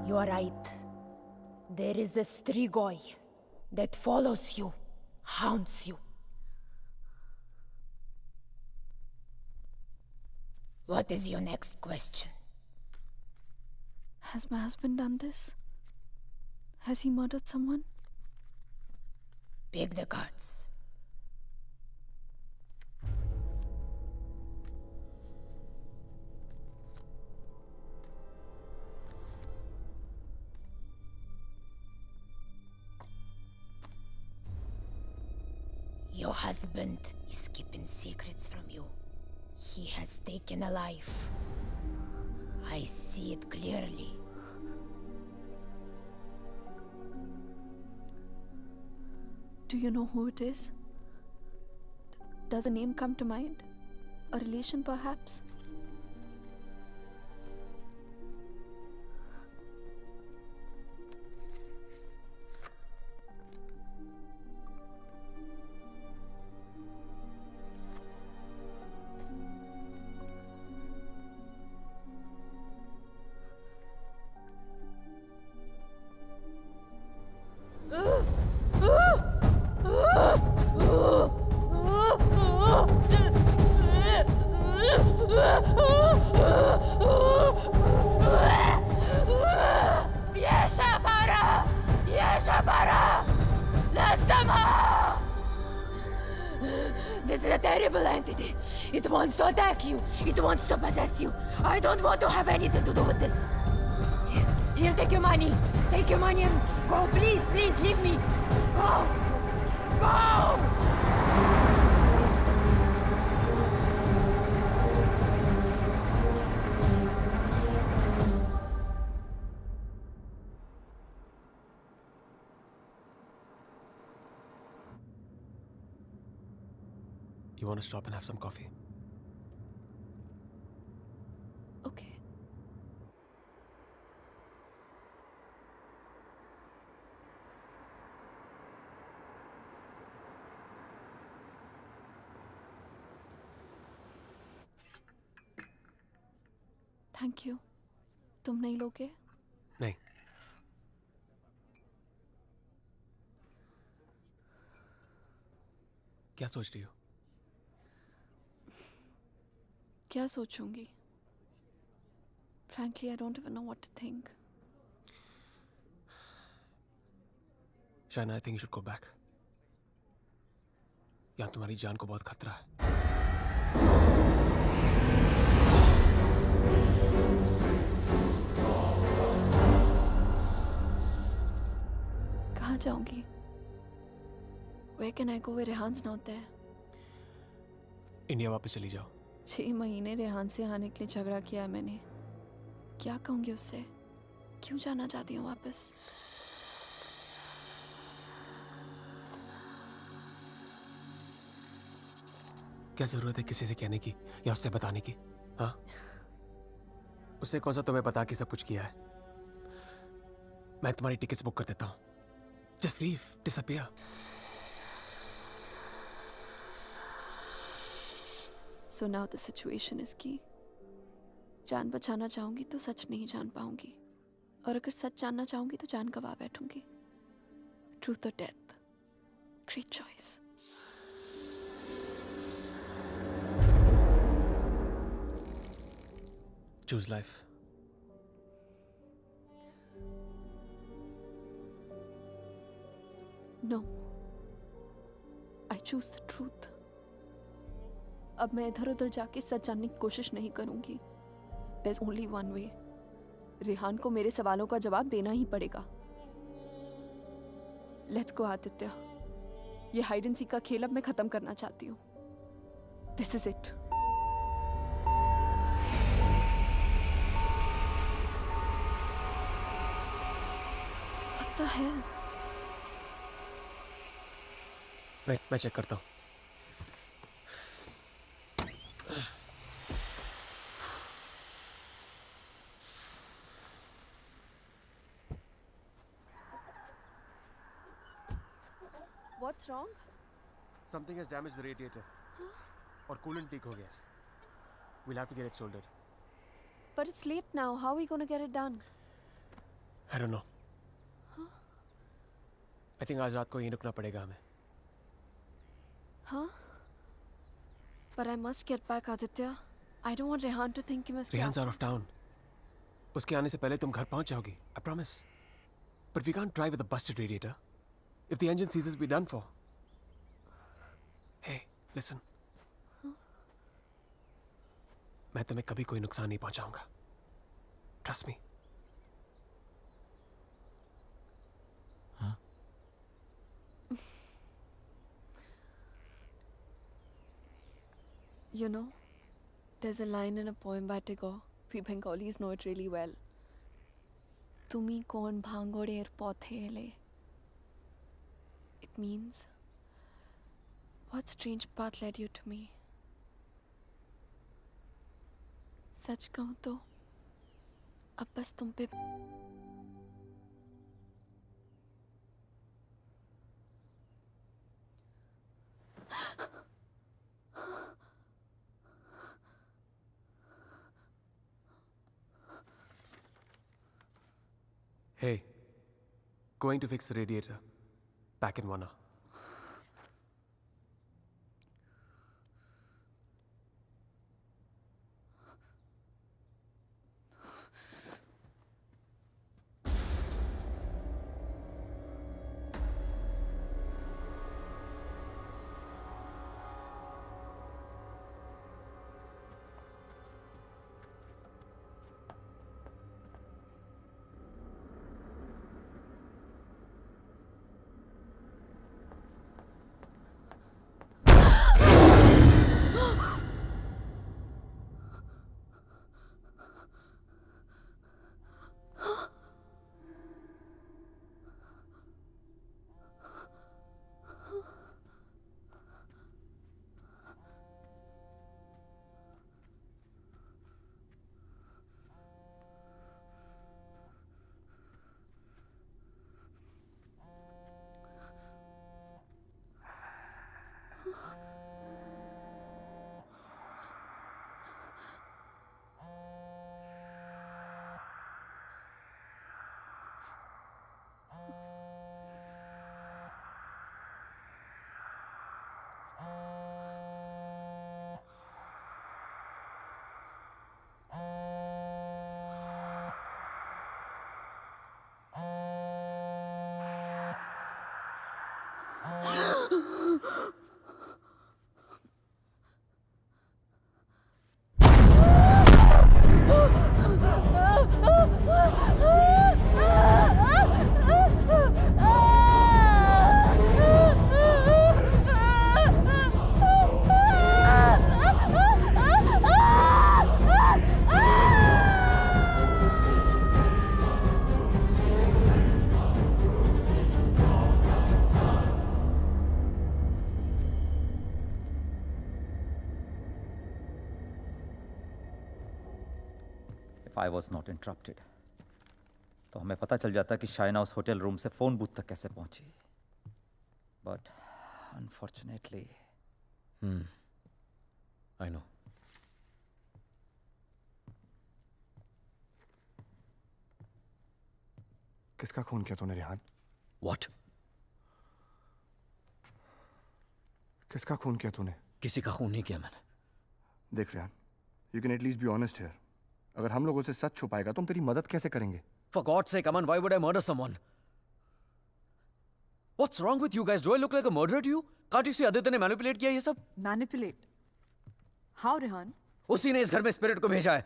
You are right. There is a Strigoi that follows you, haunts you. What is your next question? Has my husband done this? Has he murdered someone? Pick the cards. Your husband is keeping secrets from you. He has taken a life. I see it clearly. Do you know who it is? Does a name come to mind? A relation, perhaps? This is a terrible entity. It wants to attack you. It wants to possess you. I don't want to have anything to do with this. Here, take your money. Take your money and go. Please, please, leave me. Go. Go! You want to stop and have some coffee? Okay. Thank you. तुम नहीं लोगे? नहीं। क्या सोच रही हो? क्या सोचूंगी? Frankly, I don't even know what to think. Shaina, I think you should go back. यहाँ तुम्हारी जान को बहुत खतरा है. कहाँ जाऊंगी? Where can I go where रेहान's not there? India वापस चली जाओ. 6 महीने रेहान से आने के लिए झगड़ा किया है मैंने. क्या कहूंगी उससे? क्यों जाना चाहती हूँ वापस? क्या जरूरत है किसी से कहने की या उससे बताने की? हाँ, उससे कौन सा तुम्हें बता के सब कुछ किया है? मैं तुम्हारी टिकट्स बुक कर देता हूँ. Just leave, disappear. So now the situation is key. जान बचाना चाहूंगी तो सच नहीं जान पाऊंगी, और अगर सच जानना चाहूंगी तो जान गवा बैठूंगी. Truth or death? Great choice. Choose life. No. I choose the truth. अब मैं इधर उधर जाके सच जानने की कोशिश नहीं करूंगी. There's only one way. Rehan को मेरे सवालों का जवाब देना ही पड़ेगा. Let's go, Aditya. ये हाइड एंड सीक का खेल अब मैं खत्म करना चाहती हूँ. This is it. What the hell? मैं चेक करता हूँ. What's wrong? Something has damaged the radiator. और कूलेंट लीक हो गया. We'll have to get it soldered. But it's late now. How are we going to get it done? I don't know. I think आज रात को यहीं रुकना पड़ेगा हमें. Huh? But I must get back, Aditya. I don't want Rehan to think कि मैं उसके Rehan's out of town. उसके आने से पहले तुम घर पहुंच जाओगी. I promise. But we can't drive with a busted radiator. If the engine seizes, we're done for. Hey, listen. मैं तुम्हें कभी कोई नुकसान नहीं पहुंचाऊंगा. Trust me. You know, there's a line in a poem by Tagore. We Bengalis know it really well. Tumi kon bhangorer pothele. It means, what strange path led you to me? सच कहूं तो अब बस तुम पे Hey, going to fix the radiator. Back in 1 hour. If I was not interrupted, तो हमें पता चल जाता कि शाइना उस होटल रूम से फोन बूथ तक कैसे पहुंची. But unfortunately, I know. किसका खून किया तूने रेहान? What? किसका खून किया तूने? किसी का खून नहीं किया मैंने. देख Rehan, you can at least be honest here. अगर हम लोगों से सच छुपाएगा तो हम तेरी मदद कैसे करेंगे? For God's sake, Aman, why would I murder someone? What's wrong with you guys? Do I look like a murderer to you? Can't you see Aditya ने manipulate किया ये सब? Manipulate? How, Rehan? उसी ने इस घर में स्पिरिट को भेजा है.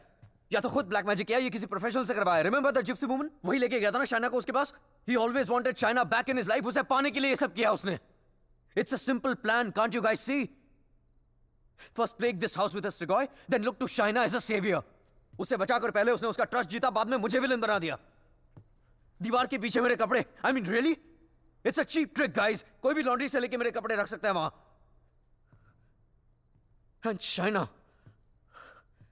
या तो खुद ब्लैक मैजिक किया, ये किसी प्रोफेशनल से करवाया. Remember the gypsy woman? वही लेके गया था ना शाइना को उसके पास. He always wanted Shaina back in his life. उसे पाने के लिए ये सब किया उसने. It's a simple plan, can't you guys see? First plague this house with a Strigoi, then look to Shaina as a savior. उसे बचाकर पहले उसने उसका ट्रस्ट जीता, बाद में मुझे विलन बना दिया. दीवार के पीछे मेरे कपड़े. I mean, really? It's a cheap trick, guys. कोई भी लॉन्ड्री से लेके मेरे कपड़े रख सकता है वहां. And Shaina,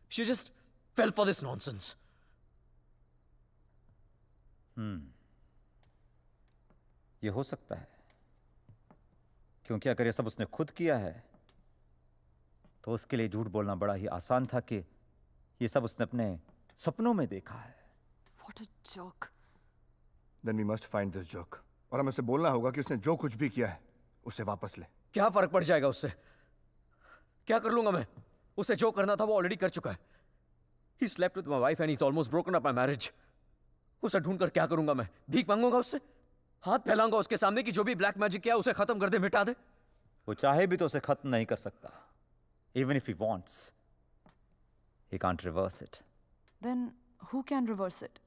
she just fell for this nonsense. ये हो सकता है, क्योंकि अगर ये सब उसने खुद किया है तो उसके लिए झूठ बोलना बड़ा ही आसान था कि ये सब उसने अपने सपनों में देखा है. What a joke. Then we must find this joke. और हमें उसे बोलना होगा कि उसने जो कुछ भी किया है उसे वापस ले. क्या फर्क पड़ जाएगा उससे? क्या कर लूंगा मैं? उसे जो करना था वो ऑलरेडी कर चुका है. He slept with my wife and he's almost broken up my marriage. उसे ढूंढकर क्या करूंगा मैं? भीख मांगूंगा उससे? हाथ फैलाऊंगा उसके सामने कि जो भी ब्लैक मैजिक किया उसे खत्म कर दे, मिटा दे? वो चाहे भी तो उसे खत्म नहीं कर सकता. Even if he wants, he can't reverse it. Then who can reverse it?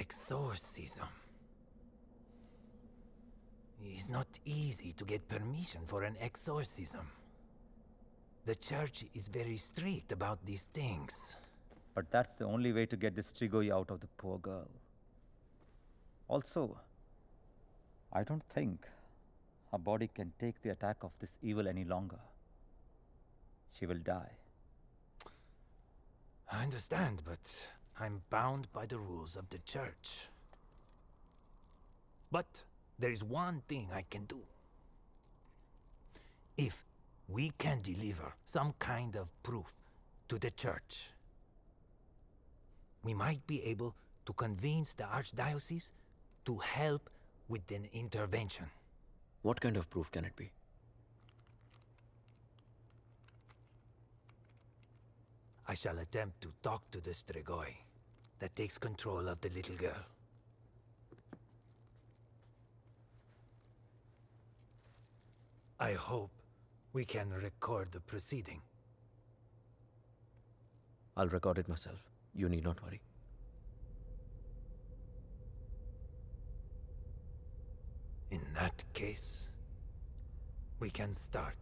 Exorcism. It's not easy to get permission for an exorcism. The church is very strict about these things. But that's the only way to get this Strigoi out of the poor girl. Also, I don't think her body can take the attack of this evil any longer. She will die. I understand, but I'm bound by the rules of the church. But there is one thing I can do. If we can deliver some kind of proof to the church, we might be able to convince the archdiocese to help with an intervention. What kind of proof can it be? I shall attempt to talk to the Strigoi that takes control of the little girl. I hope we can record the proceeding. I'll record it myself. You need not worry. that case, we can start.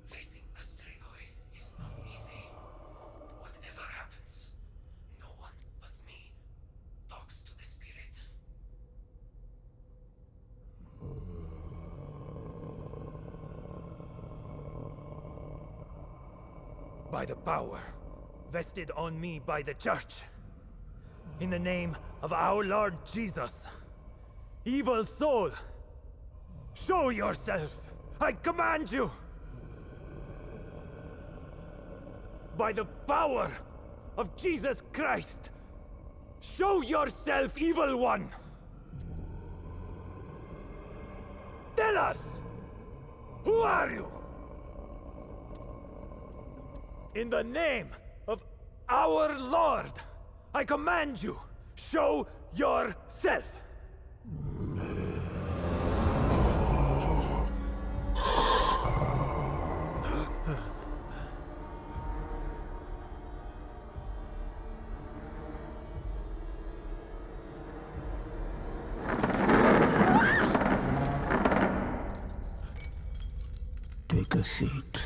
Facing a Strigoi is not easy. Whatever happens, no one but me talks to the spirit. By the power vested on me by the Church, in the name of our Lord Jesus, evil soul, show yourself! I command you! By the power of Jesus Christ, show yourself, evil one! Tell us! Who are you? In the name of our Lord, I command you, show yourself! Take a seat.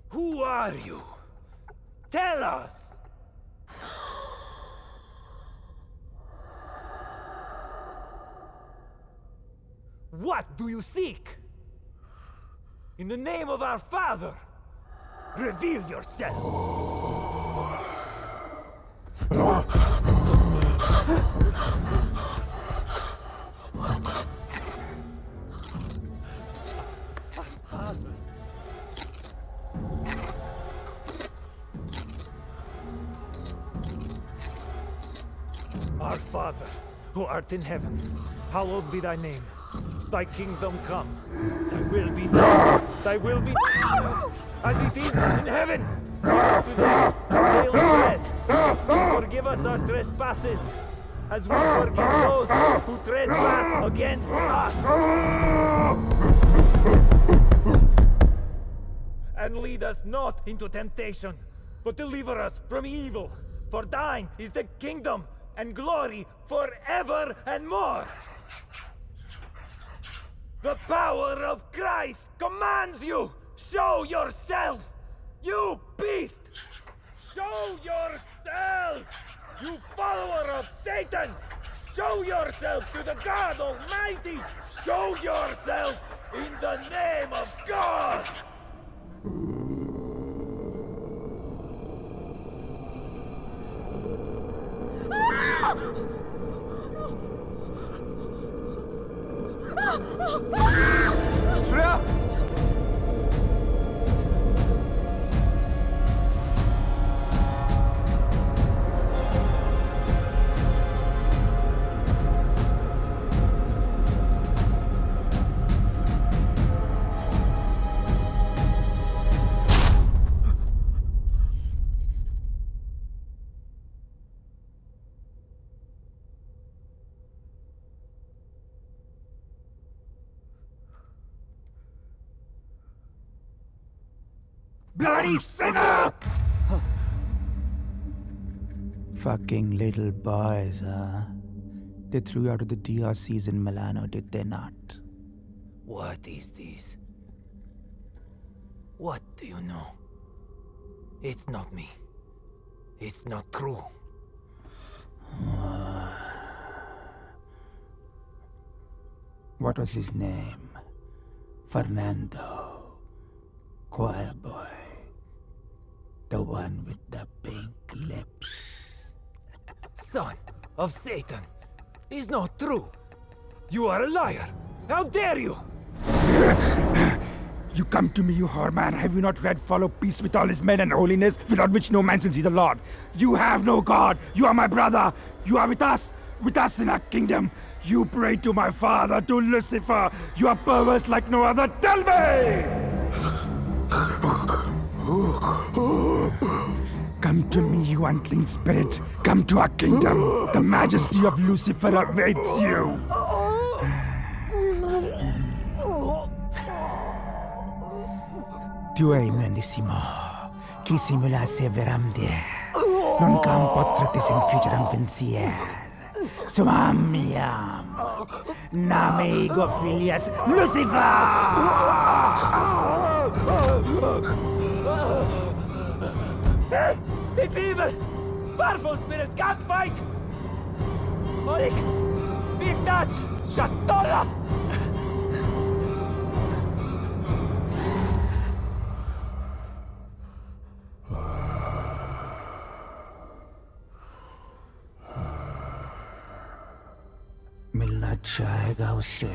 Who are you? Tell us! What do you seek? In the name of our Father, reveal yourself! Our Father, who art in heaven, hallowed be thy name. Thy kingdom come. Thy will be done. Thy will be done as it is in heaven. Give us today our daily bread. And forgive us our trespasses, as we forgive those who trespass against us. And lead us not into temptation, but deliver us from evil. For thine is the kingdom and glory forever and more. The power of Christ commands you! Show yourself! You beast! Show yourself! You follower of Satan! Show yourself to the God Almighty! Show yourself in the name of God! Shreya! Bloody sinner! Fucking little boys, huh? They threw you out of the DRCs in Milano, did they not? What is this? What do you know? It's not me. It's not true. What was his name? Fernando. Choir boy. The one with the pink lips. Son of Satan! Is not true! You are a liar! How dare you! You come to me, you whore man. Have you not read follow peace with all his men and holiness, without which no man shall see the Lord? You have no God. You are my brother. You are with us in our kingdom. You pray to my father, to Lucifer. You are perverse like no other. Tell me! Come to me, you unclean spirit. Come to our kingdom. The majesty of Lucifer awaits you. Tu hai mendissimo. Chi simulasse veramde. Non cam potratis in futuram pensier. Sumam miam. Name ego filias Lucifer! It's evil! Powerful spirit can't fight! Malik! Big Dutch! Shatola! मिलना चाहेगा उससे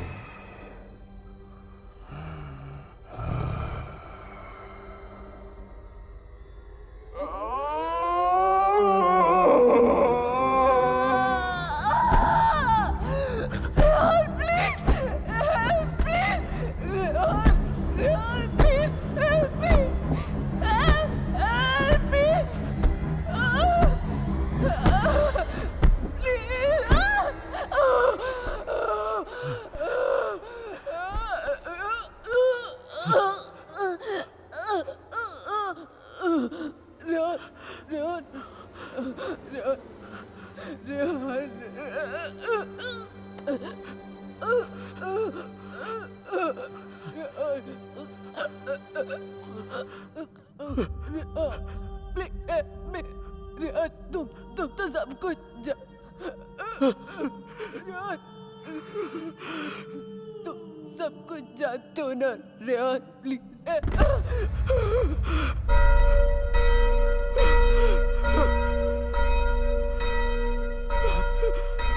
तुम तो सब कुछ तुम सब कुछ जानते हो ना Rehan please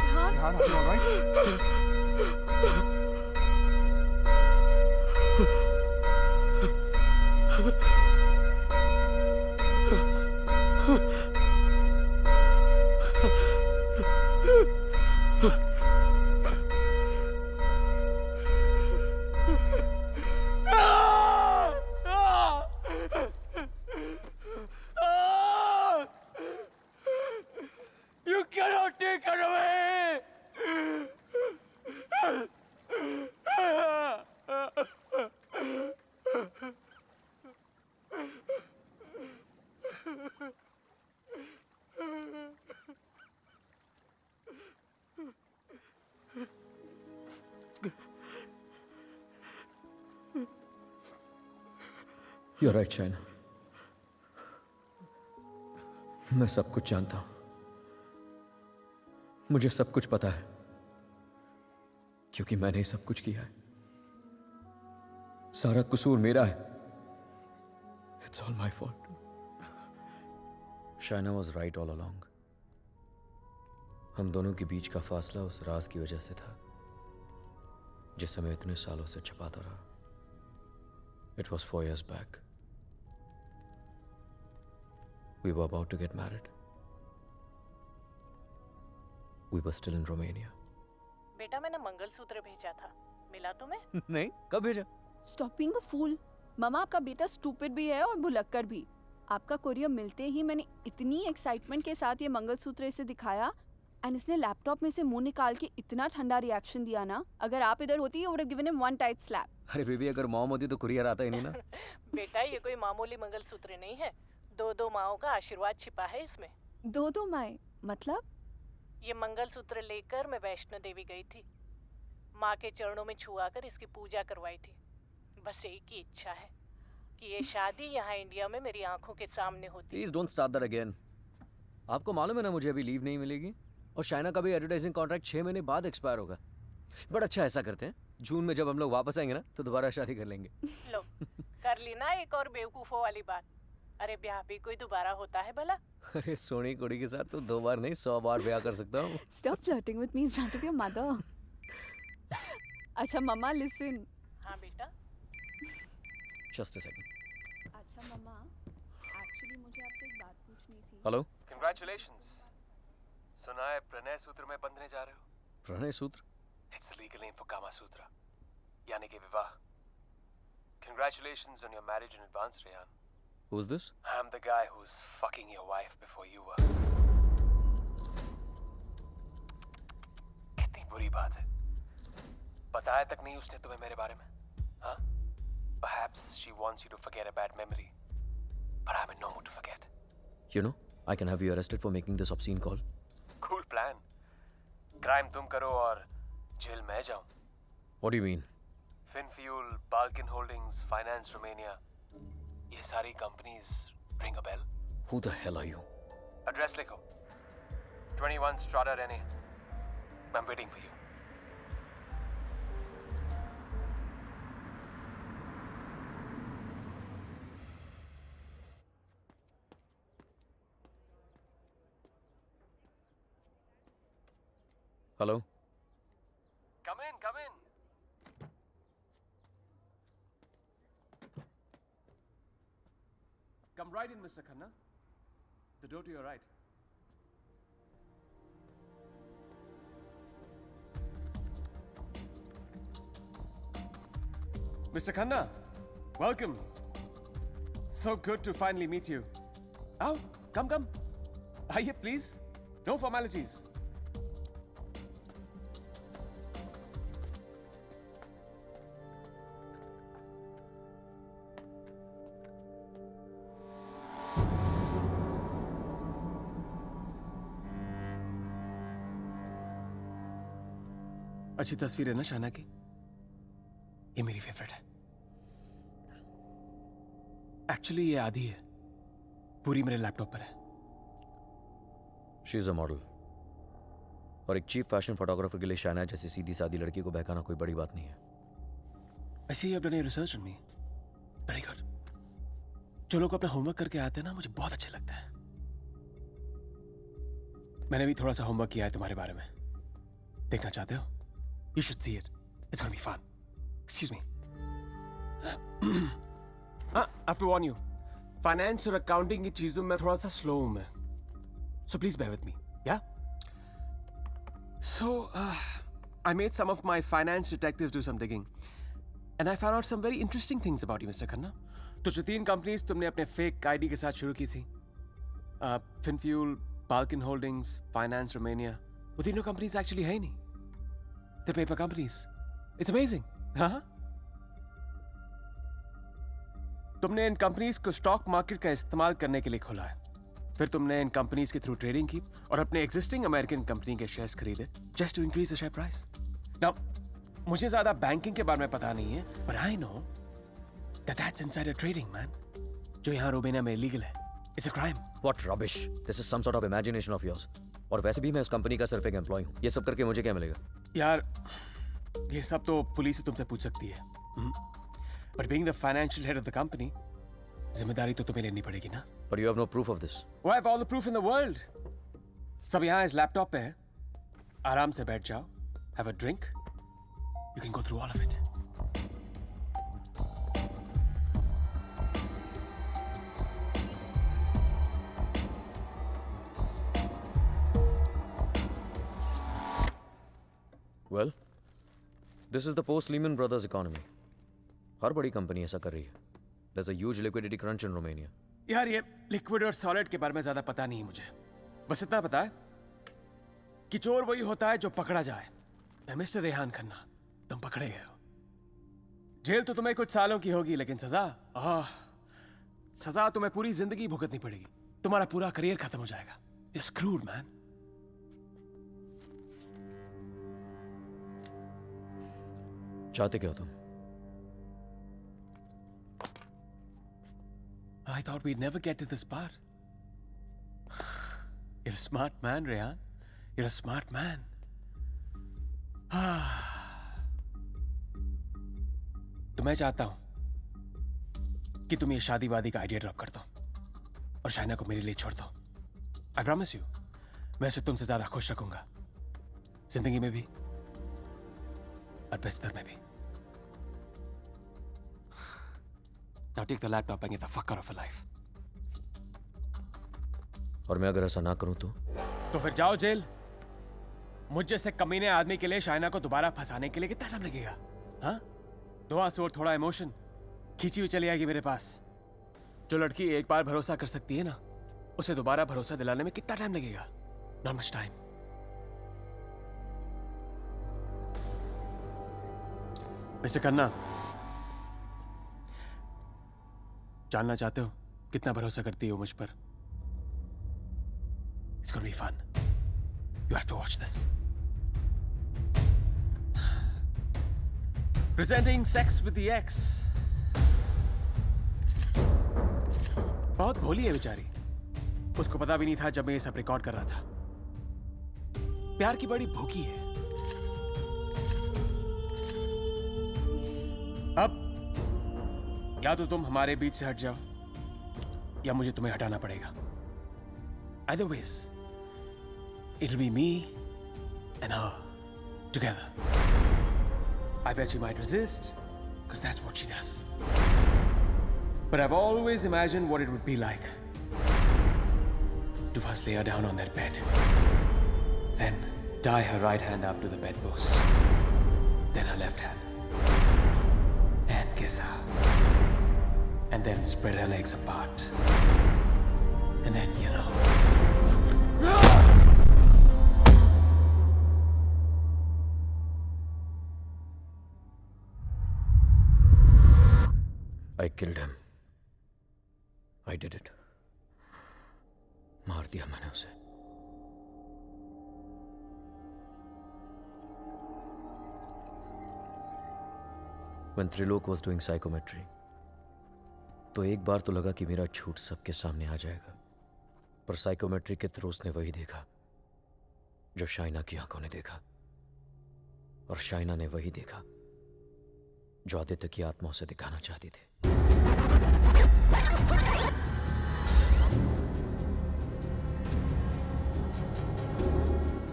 Rehan, are you all right? You cannot take her away! You're right, Shaina. मैं सब कुछ जानता हूं. मुझे सब कुछ पता है क्योंकि मैंने ही सब कुछ किया है. सारा कसूर मेरा है. It's all my fault. Shaina was right all along. हम दोनों के बीच का फासला उस राज की वजह से था जिसे मैं इतने सालों से छिपाता रहा. It was 4 years back. We were about to get married. We were still in Romania. बेटा मैंने मंगलसूत्र भेजा था, मिला तुम्हें? नहीं, कब भेजा? Stop being a fool. मामा आपका बेटा स्टूपिड भी है और भुलक्कड़ भी. आपका कोरियर मिलते ही मैंने इतनी एक्साइटमेंट के साथ ये मंगलसूत्र इसे दिखाया एंड इसने लैपटॉप में से मुंह निकाल के इतना ठंडा रिएक्शन दिया ना. अगर आप इधर होती you would have given him one tight slap. अरे बेबी, अगर मॉम होती तो कुरियर आता ही नहीं ना. बेटा ये कोई मामूली मंगलसूत्र नहीं है. 2 माओं का आशीर्वाद छिपा है इसमें. 2 माएं मतलब? ये मंगलसूत्र लेकर मैं वैष्णो देवी गई थी. माँ के चरणों में छुआ कर इसकी पूजा करवाई थी. बस एक ही इच्छा है कि ये शादी यहाँ इंडिया में मेरी आंखों के सामने होती. Please don't start that again. आपको मालूम है ना मुझे अभी लीव नहीं मिलेगी और शाइना का भी एडवर्टाइजिंग कॉन्ट्रैक्ट 6 महीने बाद एक्सपायर होगा. बट अच्छा ऐसा करते हैं, जून में जब हम लोग वापस आएंगे ना तो दोबारा शादी कर लेंगे. लो कर ली ना एक और बेवकूफों वाली बात. अरे ब्याह भी कोई दोबारा होता है भला? अरे सोनी कुड़ी के साथ तो 2 बार नहीं 100 बार ब्याह कर सकता हूँ. Stop flirting with me in front of your mother. अच्छा मम्मा listen. हाँ बेटा. Just a second. अच्छा मम्मा, actually मुझे आपसे एक बात पूछनी थी. हेलो. Congratulations. सुना है प्रणय सूत्र में बंधने जा रहे हो? प्रणय सूत्र? It's the legal name for Kama Sutra. यानी कि विवाह. Congratulations on your marriage in advance, Rehan. Who's this? I'm the guy who's fucking your wife before you were. कितनी बुरी बात है। बताया तक नहीं उसने तुम्हें मेरे बारे में, हाँ? Perhaps she wants you to forget a bad memory, but I'm in no mood to forget. You know, I can have you arrested for making this obscene call. Cool plan. Crime तुम करो और जेल मैं जाऊं। What do you mean? Finfuel, Balkan Holdings, Finance Romania, ये सारी companies ring a bell? Who the hell are you? Address लिखो। 21 Strada Rene. I'm waiting for you. Hello? Come in, come in. Come right in, Mr. Khanna. The door to your right. Mr. Khanna, welcome. So good to finally meet you. Oh, come, come. Aye, please. No formalities. अच्छी तस्वीर है ना शाना की? ये मेरी फेवरेट है। एक्चुअली ये आधी है, पूरी मेरे लैपटॉप पर है। She is a model. और एक चीफ फैशन फोटोग्राफर के लिए शाना जैसी सीधी सादी लड़की को बहकाना कोई बड़ी बात नहीं है। I see you have done your research on me. Very good. जो लोग अपना होमवर्क करके आते हैं ना, मुझे बहुत अच्छे लगता है। मैंने भी थोड़ा सा होमवर्क किया है तुम्हारे बारे में। देखना चाहते हो? You should see it. It's gonna be fun. Excuse me. I have to warn you. Finance और accounting की चीजों में थोड़ा सा slow हूँ मैं. So please bear with me. Yeah? So, I made some of my finance detectives do some digging. And I found out some very interesting things about you, Mr. Khanna. तो जो 3 companies तुमने अपने fake ID के साथ शुरू की थी, Finfuel, Balkan Holdings, Finance Romania, वो तीनों companies actually है ही नहीं. The paper companies. It's amazing. हाँ? तुमने इन कंपनीज को स्टॉक मार्केट का इस्तेमाल करने के लिए खोला है। फिर तुमने इन कंपनीज के थ्रू ट्रेडिंग की और अपने एग्जिस्टिंग अमेरिकन कंपनी के शेयर्स खरीदे just to increase the share price. Now मुझे ज्यादा बैंकिंग के बारे में पता नहीं है, but I know that that's insider trading man, जो यहाँ रोमेनिया में इलीगल है। It's a crime. What rubbish! This is some sort of imagination of yours. और वैसे भी मैं उस कंपनी का सिर्फ एक एम्प्लॉय हूँ। ये सब करके मुझे क्या मिलेगा? यार, ये सब तो पुलिस तुमसे पूछ सकती है। But being the financial head of the company, जिम्मेदारी तो तुम्हें लेनी पड़ेगी ना? But you have no proof of this. Oh, I have all the proof in the world. सब यहाँ इस लैपटॉप पे है। आराम से बैठ जाओ, have a drink. You can go through all of it. Well, this is the post-Lehman Brothers economy. हर बड़ी कंपनी ऐसा कर रही है. There's a huge liquidity crunch in Romania. यार ये लिक्विड और सॉलिड के बारे में ज्यादा पता नहीं है मुझे। बस इतना पता है कि चोर वही होता है जो पकड़ा जाए। मैं मिस्टर रेहान खन्ना, तुम पकड़े गए हो। जेल तो तुम्हें कुछ सालों की होगी, लेकिन सजा तुम्हें पूरी जिंदगी भुगतनी पड़ेगी। तुम्हारा पूरा करियर खत्म हो जाएगा। You're screwed, man. चाहते क्या हो तुम? I thought we'd never get to this part. You're a smart man, Rehan. You're a smart man. तो मैं चाहता हूं कि तुम ये शादी वादी का आइडिया ड्रॉप कर दो और शाइना को मेरे लिए छोड़ दो। I promise you, मैं उसे तुमसे ज्यादा खुश रखूंगा, जिंदगी में भी और बिस्तर में भी। Now take the laptop and get the fuck out of her life. और मैं अगर ऐसा ना करूं तो फिर जाओ जेल। मुझ जैसे कमीने आदमी के लिए शाइना को दोबारा फंसाने के लिए कितना टाइम लगेगा? हाँ? 2 आंसू और थोड़ा इमोशन, खींची हुई चली आएगी मेरे पास। जो लड़की एक बार भरोसा कर सकती है ना, उसे दोबारा भरोसा दिलाने में कितना टाइम लगेगा? Not much time. Mister Khanna, जानना चाहते हो कितना भरोसा करती हो मुझ पर? It's gonna be fun. You have to watch this. Presenting Sex with the Ex. बहुत भोली है बेचारी। उसको पता भी नहीं था जब मैं ये सब रिकॉर्ड कर रहा था। प्यार की बड़ी भूखी है। अब या तो तुम हमारे बीच से हट जाओ या मुझे तुम्हें हटाना पड़ेगा। Either ways, it'll be me and her together. I bet she might resist, because that's what she does. But I've always imagined what it would be like to first lay her down on that bed, then tie her right hand up to the bedpost, then her left hand, and kiss her, and then spread her legs apart, and then, you know. I killed him. I did it. मार दिया मैंने उसे। When Trilok was doing psychometry, तो एक बार तो लगा कि मेरा झूठ सबके सामने आ जाएगा, पर साइकोमेट्री के थ्रू उसने वही देखा जो शाइना की आंखों ने देखा, और शाइना ने वही देखा जो आदित्य की आत्मा उसे दिखाना चाहती थी।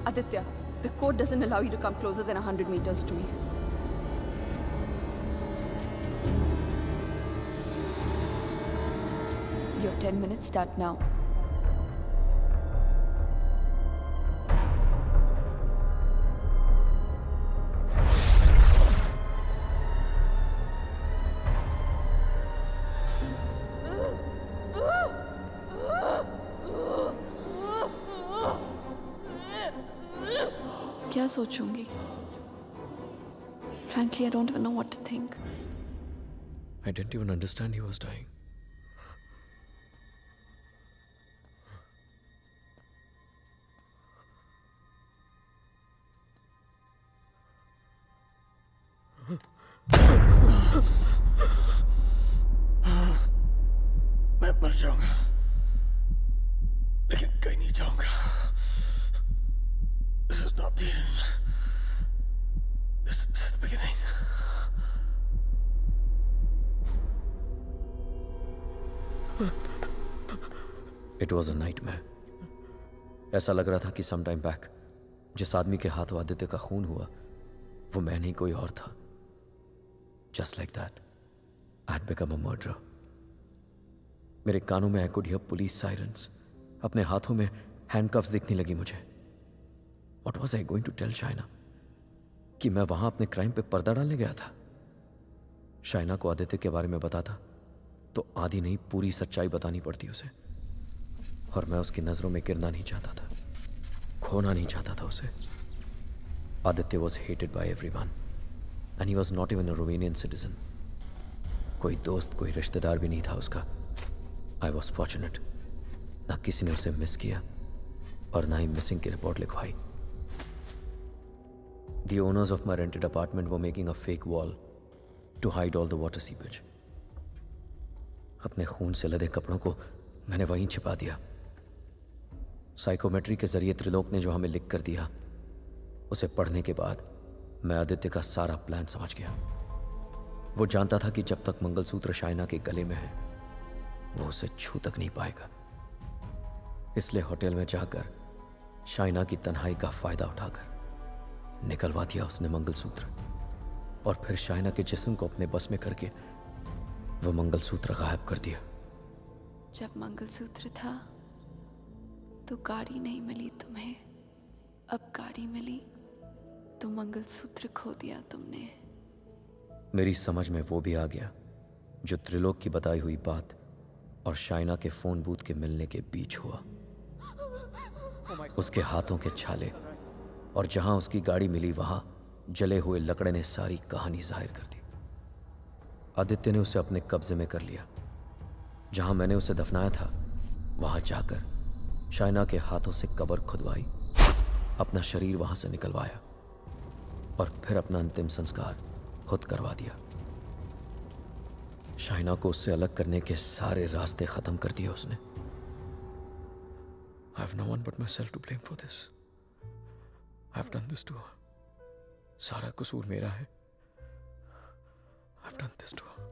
Aditya, the code doesn't allow you to come closer than 100 meters to me. Your 10 minutes start now. क्या सोचूंगी? Frankly, I don't even know what to think. I didn't even understand he was dying. मैं मर जाऊंगा, लेकिन कहीं नहीं जाऊंगा। This is not the end. This is the beginning. It was a nightmare. ऐसा लग रहा था कि some time back जिस आदमी के हाथों आदित्य का खून हुआ वो मैं नहीं कोई और था। Just like that, I had become a murderer. मेरे कानों में I could hear police sirens. अपने हाथों में handcuffs दिखने लगी मुझे। What was I going to tell Shaina? कि मैं वहां अपने क्राइम पे पर्दा डालने गया था। शाइना को आदित्य के बारे में बताता तो आधी नहीं पूरी सच्चाई बतानी पड़ती उसे, और मैं उसकी नजरों में गिरना नहीं चाहता था, खोना नहीं चाहता था उसे। Aditya was hated by everyone and he was not even a Romanian citizen. कोई दोस्त कोई रिश्तेदार भी नहीं था उसका। I was fortunate. ना किसी ने उसे मिस किया और ना ही मिसिंग की रिपोर्ट लिखवाई। The owners of my rented apartment were making a fake wall to hide all the water seepage. अपने खून से लदे कपड़ों को मैंने वहीं छिपा दिया। साइकोमेट्री के जरिए त्रिलोक ने जो हमें लिख कर दिया उसे पढ़ने के बाद मैं आदित्य का सारा प्लान समझ गया। वो जानता था कि जब तक मंगलसूत्र शाइना के गले में है वो उसे छू तक नहीं पाएगा। इसलिए होटल में जाकर शाइना की तन्हाई का फायदा उठाकर निकलवा दिया उसने मंगलसूत्र, और फिर शाइना के जिस्म को अपने बस में करके वो मंगलसूत्र गायब कर दिया। जब मंगलसूत्र था तो गाड़ी नहीं मिली तुम्हें, अब गाड़ी मिली तो मंगलसूत्र खो दिया तुमने। मेरी समझ में वो भी आ गया जो त्रिलोक की बताई हुई बात और शाइना के फोन बूथ के मिलने के बीच हुआ। उसके हाथों के छाले और जहां उसकी गाड़ी मिली वहां जले हुए लकड़े ने सारी कहानी जाहिर कर दी। आदित्य ने उसे अपने कब्जे में कर लिया। जहां मैंने उसे दफनाया था वहां जाकर शाइना के हाथों से कब्र खुदवाई, अपना शरीर वहां से निकलवाया और फिर अपना अंतिम संस्कार खुद करवा दिया। शाइना को उससे अलग करने के सारे रास्ते खत्म कर दिए उसने। I have no one but myself to blame for this. I have done this to her. सारा कसूर मेरा है। I have done this to her.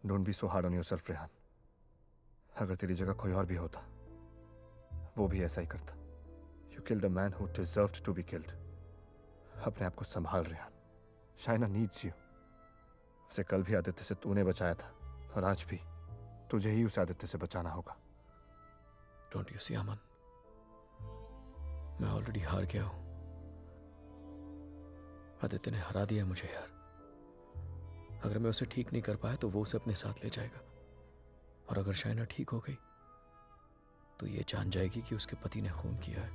Don't be so hard on yourself, Rehan. अगर तेरी जगह कोई और भी होता वो भी ऐसा ही करता। You killed a man who deserved to be killed. अपने आप को संभाल रेहान। Shaina needs you. उसे कल भी आदित्य से तूने बचाया था और आज भी तुझे ही उसे आदित्य से बचाना होगा। Don't you see, अमन? मैं ऑलरेडी हार गया हूं। आदित्य ने हरा दिया मुझे यार। अगर मैं उसे ठीक नहीं कर पाया तो वो उसे अपने साथ ले जाएगा, और अगर शाइना ठीक हो गई तो ये जान जाएगी कि उसके पति ने खून किया है।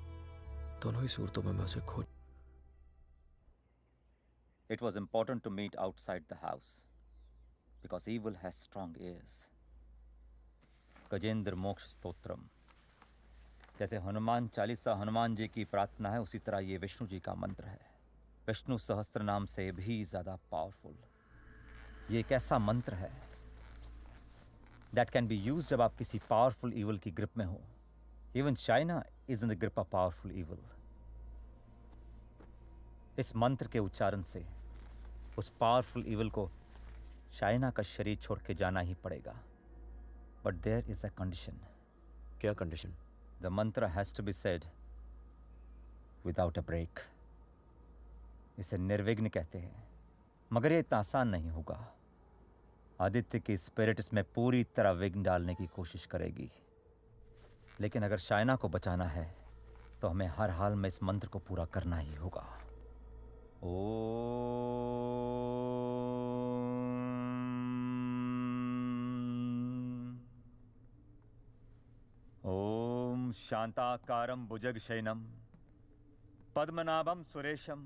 दोनों ही सूरतों में मैं उसे खो। It was important to meet outside the house because evil has strong ears. Gajendra मोक्ष स्तोत्रम, जैसे हनुमान चालीसा हनुमान जी की प्रार्थना है, उसी तरह ये विष्णु जी का मंत्र है। विष्णु सहस्त्र नाम से भी ज्यादा पावरफुल। ये एक ऐसा मंत्र है that can be used जब आप किसी पावरफुल evil की ग्रिप में हो। Even China is in the grip of powerful evil. इस मंत्र के उच्चारण से उस पावरफुल evil को चाइना का शरीर छोड़ के जाना ही पड़ेगा। But there is a condition. क्या condition? The mantra has to be said without a break. इसे निर्विघ्न कहते हैं, मगर ये इतना आसान नहीं होगा। आदित्य की स्पिरिट इसमें पूरी तरह विघ्न डालने की कोशिश करेगी, लेकिन अगर शाइना को बचाना है तो हमें हर हाल में इस मंत्र को पूरा करना ही होगा। ओम शांताकारं भुजगशयनं पद्मनाभं सुरेशं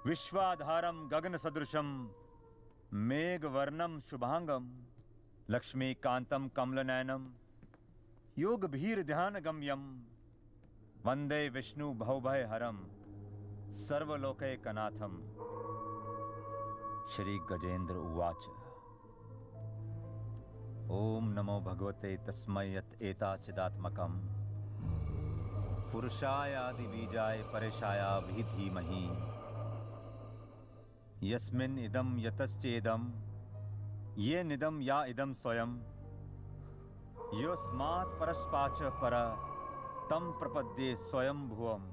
विश्वाधारं गगनसदृशं मेघवर्णं शुभांगं लक्ष्मीकांतं कमलनयनं योगभीर्ध्यानगम्यं वंदे विष्णु भवभयहरं सर्वलोकैकनाथं। श्री गजेंद्र उवाच। ओम नमो भगवते तस्मै यत् एताचिदात्मकं पुरुषायादिबीजाय परेशाय धीमहि यस्मिन् इदं यतश्चेदं ये निदं या इदं स्वयं योस्मात् परस्पाच पर तं प्रपद्ये स्वयं भुवम्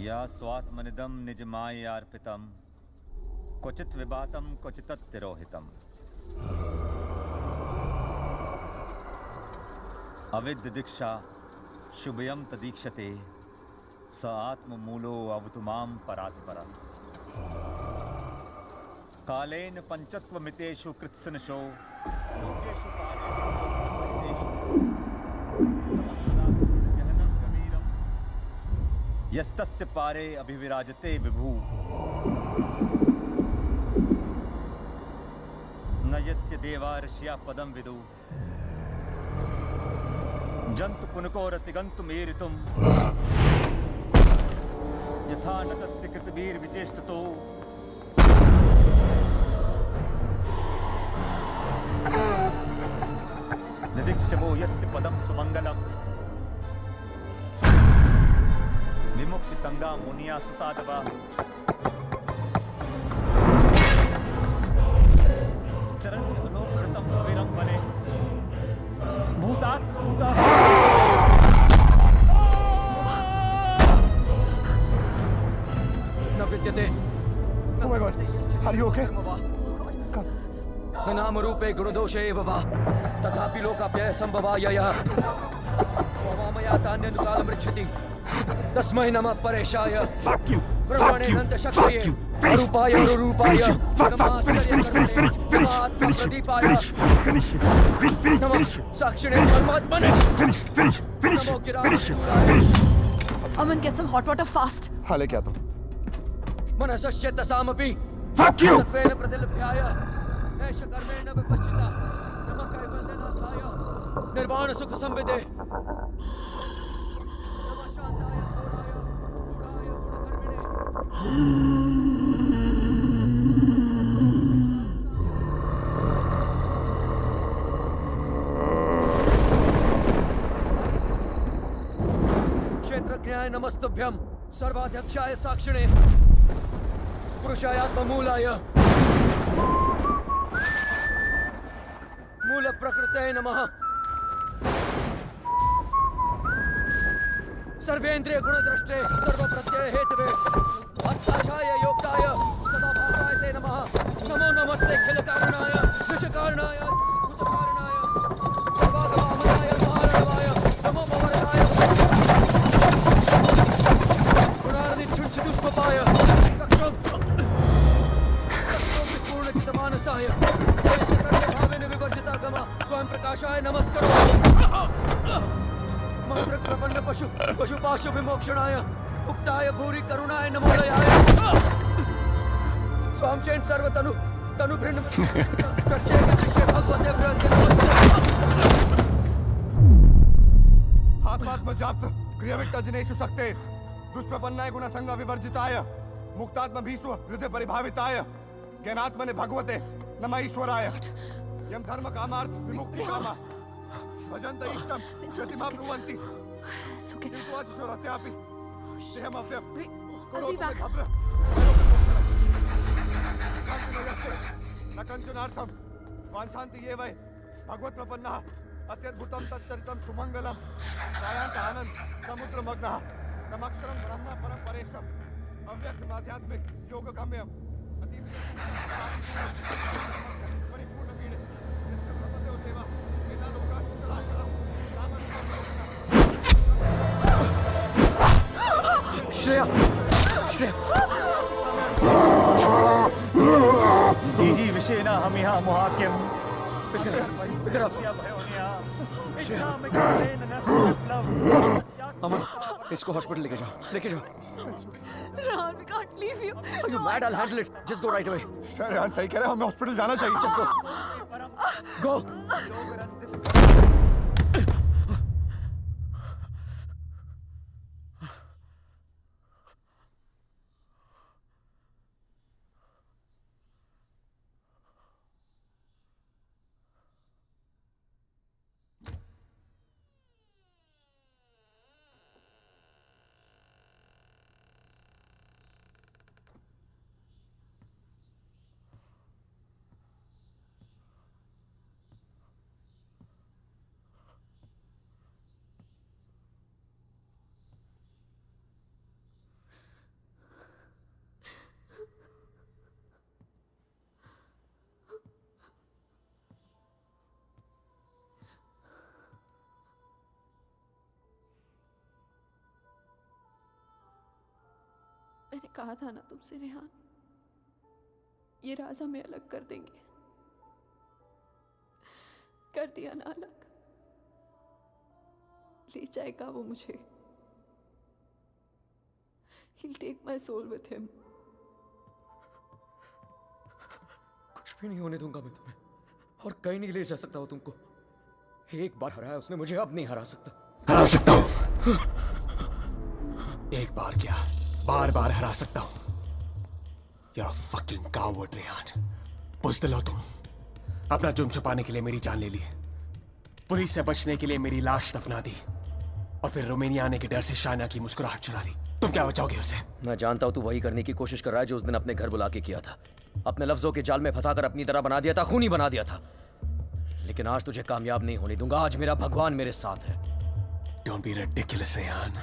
या स्वात्मनिदं निजमायार्पितं क्वचित् विभातं क्वचित् तिरोहितम् अविद्य दीक्षा शुभयं तदीक्षते स आत्ममूलो अवतु मां परात्परम् कालेन पंचत्वमितेषु कृत्सनशो लोकेषु यस्तस्य पारे अभिविराजते विभु न यस्य देवा ऋषिया पदं विदु जंतु पुनकोरतिगन्तुमेरितुं यथा नतस्य कृतवीर्विचेष्टतो निदीक्षवो यस्य पदं सुमंगलम् विमुक्ति संगा मुनिया सुसाधवा चरन्ति मनोकृतं विरंबने भूतात् भूता न विद्यते। Oh my God, are you okay? न नाम रूपे गुणदोषे एव वा तथापि लोकाप्यय संभवायः स्वमामया तान्यनुकालमृच्छति तस्मै नमः परेशाय। Fuck you! Fuck you! Fuck you! Finish! Finish! Finish him! Fuck! Fuck! Finish! Finish! Finish! Finish! Finish! Finish! Finish! Finish! Finish! Finish! Finish! Finish! Finish! Finish! Finish! Aman, get some hot water fast. हाँ लेके आता हूँ. Fuck you! निर्वाण सुख संविदे. क्षेत्रज्ञाय नमस्तुभ्यं सर्वाध्यक्षाय साक्षिणे पुरुषायात्ममूलाय मूल प्रकृतये नमः. सर्वेन्द्रिय गुणद्रष्टे सर्व प्रत्यय हेतवे हस्ताक्षाय योक्ताय सदा भासाय ते नमः. नमो नमस्ते खिल कारणाय विष कारणाय भूत कारणाय सर्वागमाय महारणवाय नमो भवरताय गुणार्दि छुच्छ दुष्पपाय कक्षम विपूर्णचितमानसाय भावेन विवर्जिता गमा स्वयं प्रकाशाय नमस्करो. मंत्र प्रपन्न पशु पशुपाशु विमोक्षणाय उक्ताय भूरि करुणाय नमोदयाय. स्वामचेन सर्वतनु तनु भिन्न प्रत्येक विषय भगवते हाथ में जाप्त क्रियाविट्ट जनेषु शक्ते दुष्प्रपन्नाय गुणसंग विवर्जिताय मुक्तात्म भीष्व हृदय परिभाविताय ज्ञानात्मने भगवते नमः ईश्वराय. यम धर्म कामार्थ विमुक्ति कामा भजन्त इष्टम गतिमा ब्रुवन्ति किन्तु अचिशोरत्यापि देहमव्यं करोतु मे घब्र कान्तिमयस्य न कञ्चनार्थं वाञ्छन्ति ये वै भगवत्प्रपन्नः अत्यद्भुतं तच्चरितं सुमङ्गलं त्रायान्त आनन्द समुद्रमग्नः तमक्षरं ब्रह्म परं परेशम् अव्यक्तमाध्यात्मिक योगगम्यम् परिपूर्णपीडे यस्य ब्रह्मदेव देवा वेदालोकाश्चराचरम् श्रेया श्रेया दीजी विषेना हम यहाँ मुहाक्यम अमन इसको हॉस्पिटल लेके जाओ Rehan, we can't leave you. Are you mad? I'll handle it. Just go right away. Rehan सही कह रहे हैं, हमें हॉस्पिटल जाना चाहिए. Just go. Go. मैंने कहा था ना तुमसे रेहान, ये राज हमें अलग कर देंगे. कर दिया ना अलग. ले जाएगा वो मुझे. He'll take my soul with him. कुछ भी नहीं होने दूंगा मैं तुम्हें, और कहीं नहीं ले जा सकता वो तुमको. एक बार हराया उसने मुझे, अब नहीं हरा सकता. हरा सकता हूं. एक बार क्या, बार बार हरा सकता हूं. You're a fucking coward, Rehan. बुज़दिल हो तुम. अपना जुर्म छुपाने के लिए मेरी जान ले ली, पुलिस से बचने के लिए मेरी लाश दफना दी, और फिर रोमानिया आने के डर से शाइना की मुस्कुराहट चुरा ली. तुम क्या बचाओगे उसे? मैं जानता हूं तू वही करने की कोशिश कर रहा है जो उस दिन अपने घर बुला के किया था. अपने लफ्जों के जाल में फंसाकर अपनी तरह बना दिया था, खूनी बना दिया था. लेकिन आज तुझे कामयाब नहीं होने दूंगा. आज मेरा भगवान मेरे साथ है. Don't be ridiculous, Rehan.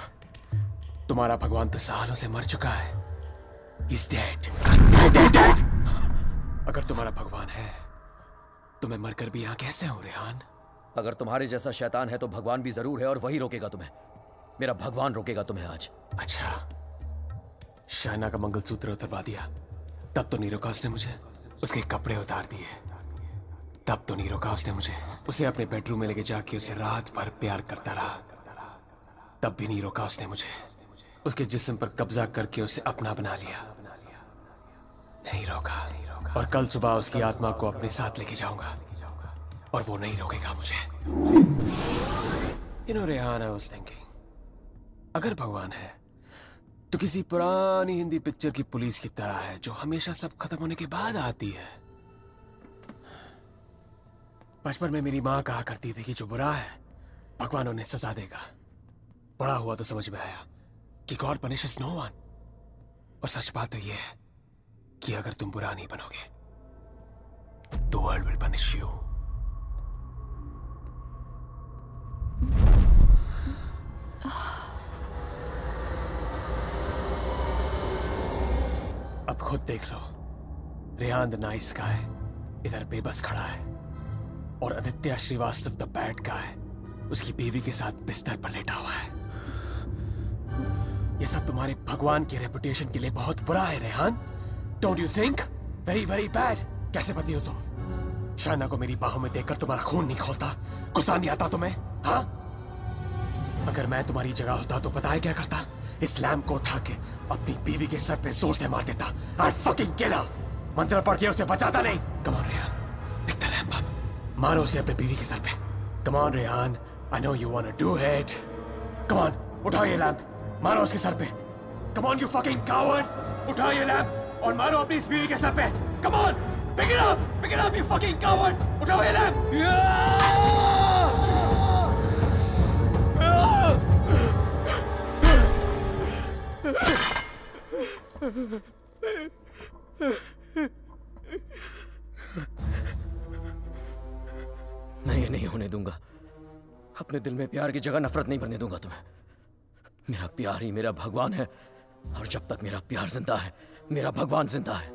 तुम्हारा भगवान तो सालों से मर चुका है. He's dead. Dead. अगर तुम्हारा भगवान है तो मैं मरकर भी यहाँ कैसे हूँ, रेहान? अगर तुम्हारे जैसा शैतान है तो भगवान भी जरूर है, और वही रोकेगा तुम्हें. मेरा भगवान रोकेगा तुम्हें आज. अच्छा, शाइना का मंगलसूत्र उतरवा दिया, तब तो नीरोकास ने मुझे उसके कपड़े उतार दिए। तब तो नीरोकास ने मुझे उसे अपने बेडरूम में लेके जाके उसे रात भर प्यार करता रहा। तब भी नीरोकास ने मुझे उसके जिस्म पर कब्जा करके उसे अपना बना लिया। नहीं रोका, और कल सुबह उसकी आत्मा को अपने साथ लेके जाऊंगा और वो नहीं रोकेगा मुझे। You know, Rehan, I was thinking, अगर भगवान है तो किसी पुरानी हिंदी पिक्चर की पुलिस की तरह है जो हमेशा सब खत्म होने के बाद आती है। बचपन में मेरी माँ कहा करती थी कि जो बुरा है भगवान उन्हें सजा देगा। बड़ा हुआ तो समझ में आया कि गॉड पनिशेस नो वन। और सच बात तो यह है कि अगर तुम बुरा नहीं बनोगे तो वर्ल्ड विल पनिश यू। अब खुद देख लो, रेहान द नाइस गाय इधर बेबस खड़ा है और Aditya Srivastava the bad guy उसकी बीवी के साथ बिस्तर पर लेटा हुआ है। ये सब तुम्हारे भगवान की रेपुटेशन के लिए बहुत बुरा है Rehan. Don't you think? Very very bad. कैसे पति हो तुम? शाइना को मेरी बाहों में देखकर तुम्हारा खून नहीं खोलता? गुस्सा नहीं आता तुम्हें? हाँ, अगर मैं तुम्हारी जगह होता तो पता है क्या करता? इस लैम्प को उठा के अपनी बीवी के सर पे जोर से मार देता। I'd fucking kill her। मंत्र पढ़ के उसे बचाता नहीं। Come on Rehan, pick the lamp up। मारो उसे अपने बीवी के सर पे। Come on Rehan, I know you wanna do it। Come on, उठाओ ये लैम्प, मारो उसके सर पे। Come on you fucking coward, उठाओ ये लैम्प और मारो अपनी इस बीवी के सर पे। Come on, pick it up you fucking coward, उठाओ ये लैम्प। मैं ये नहीं होने दूंगा। अपने दिल में प्यार की जगह नफरत नहीं बनने दूंगा तुम्हें। मेरा प्यार ही मेरा भगवान है और जब तक मेरा प्यार जिंदा है मेरा भगवान जिंदा है।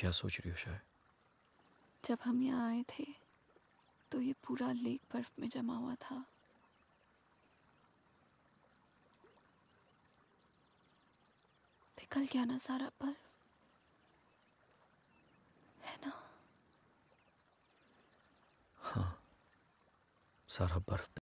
क्या सोच रही हो शायद? जब हम यहाँ आए थे तो ये पूरा लेक बर्फ में जमा हुआ था। पिघल गया ना सारा बर्फ, है ना? हाँ, सारा बर्फ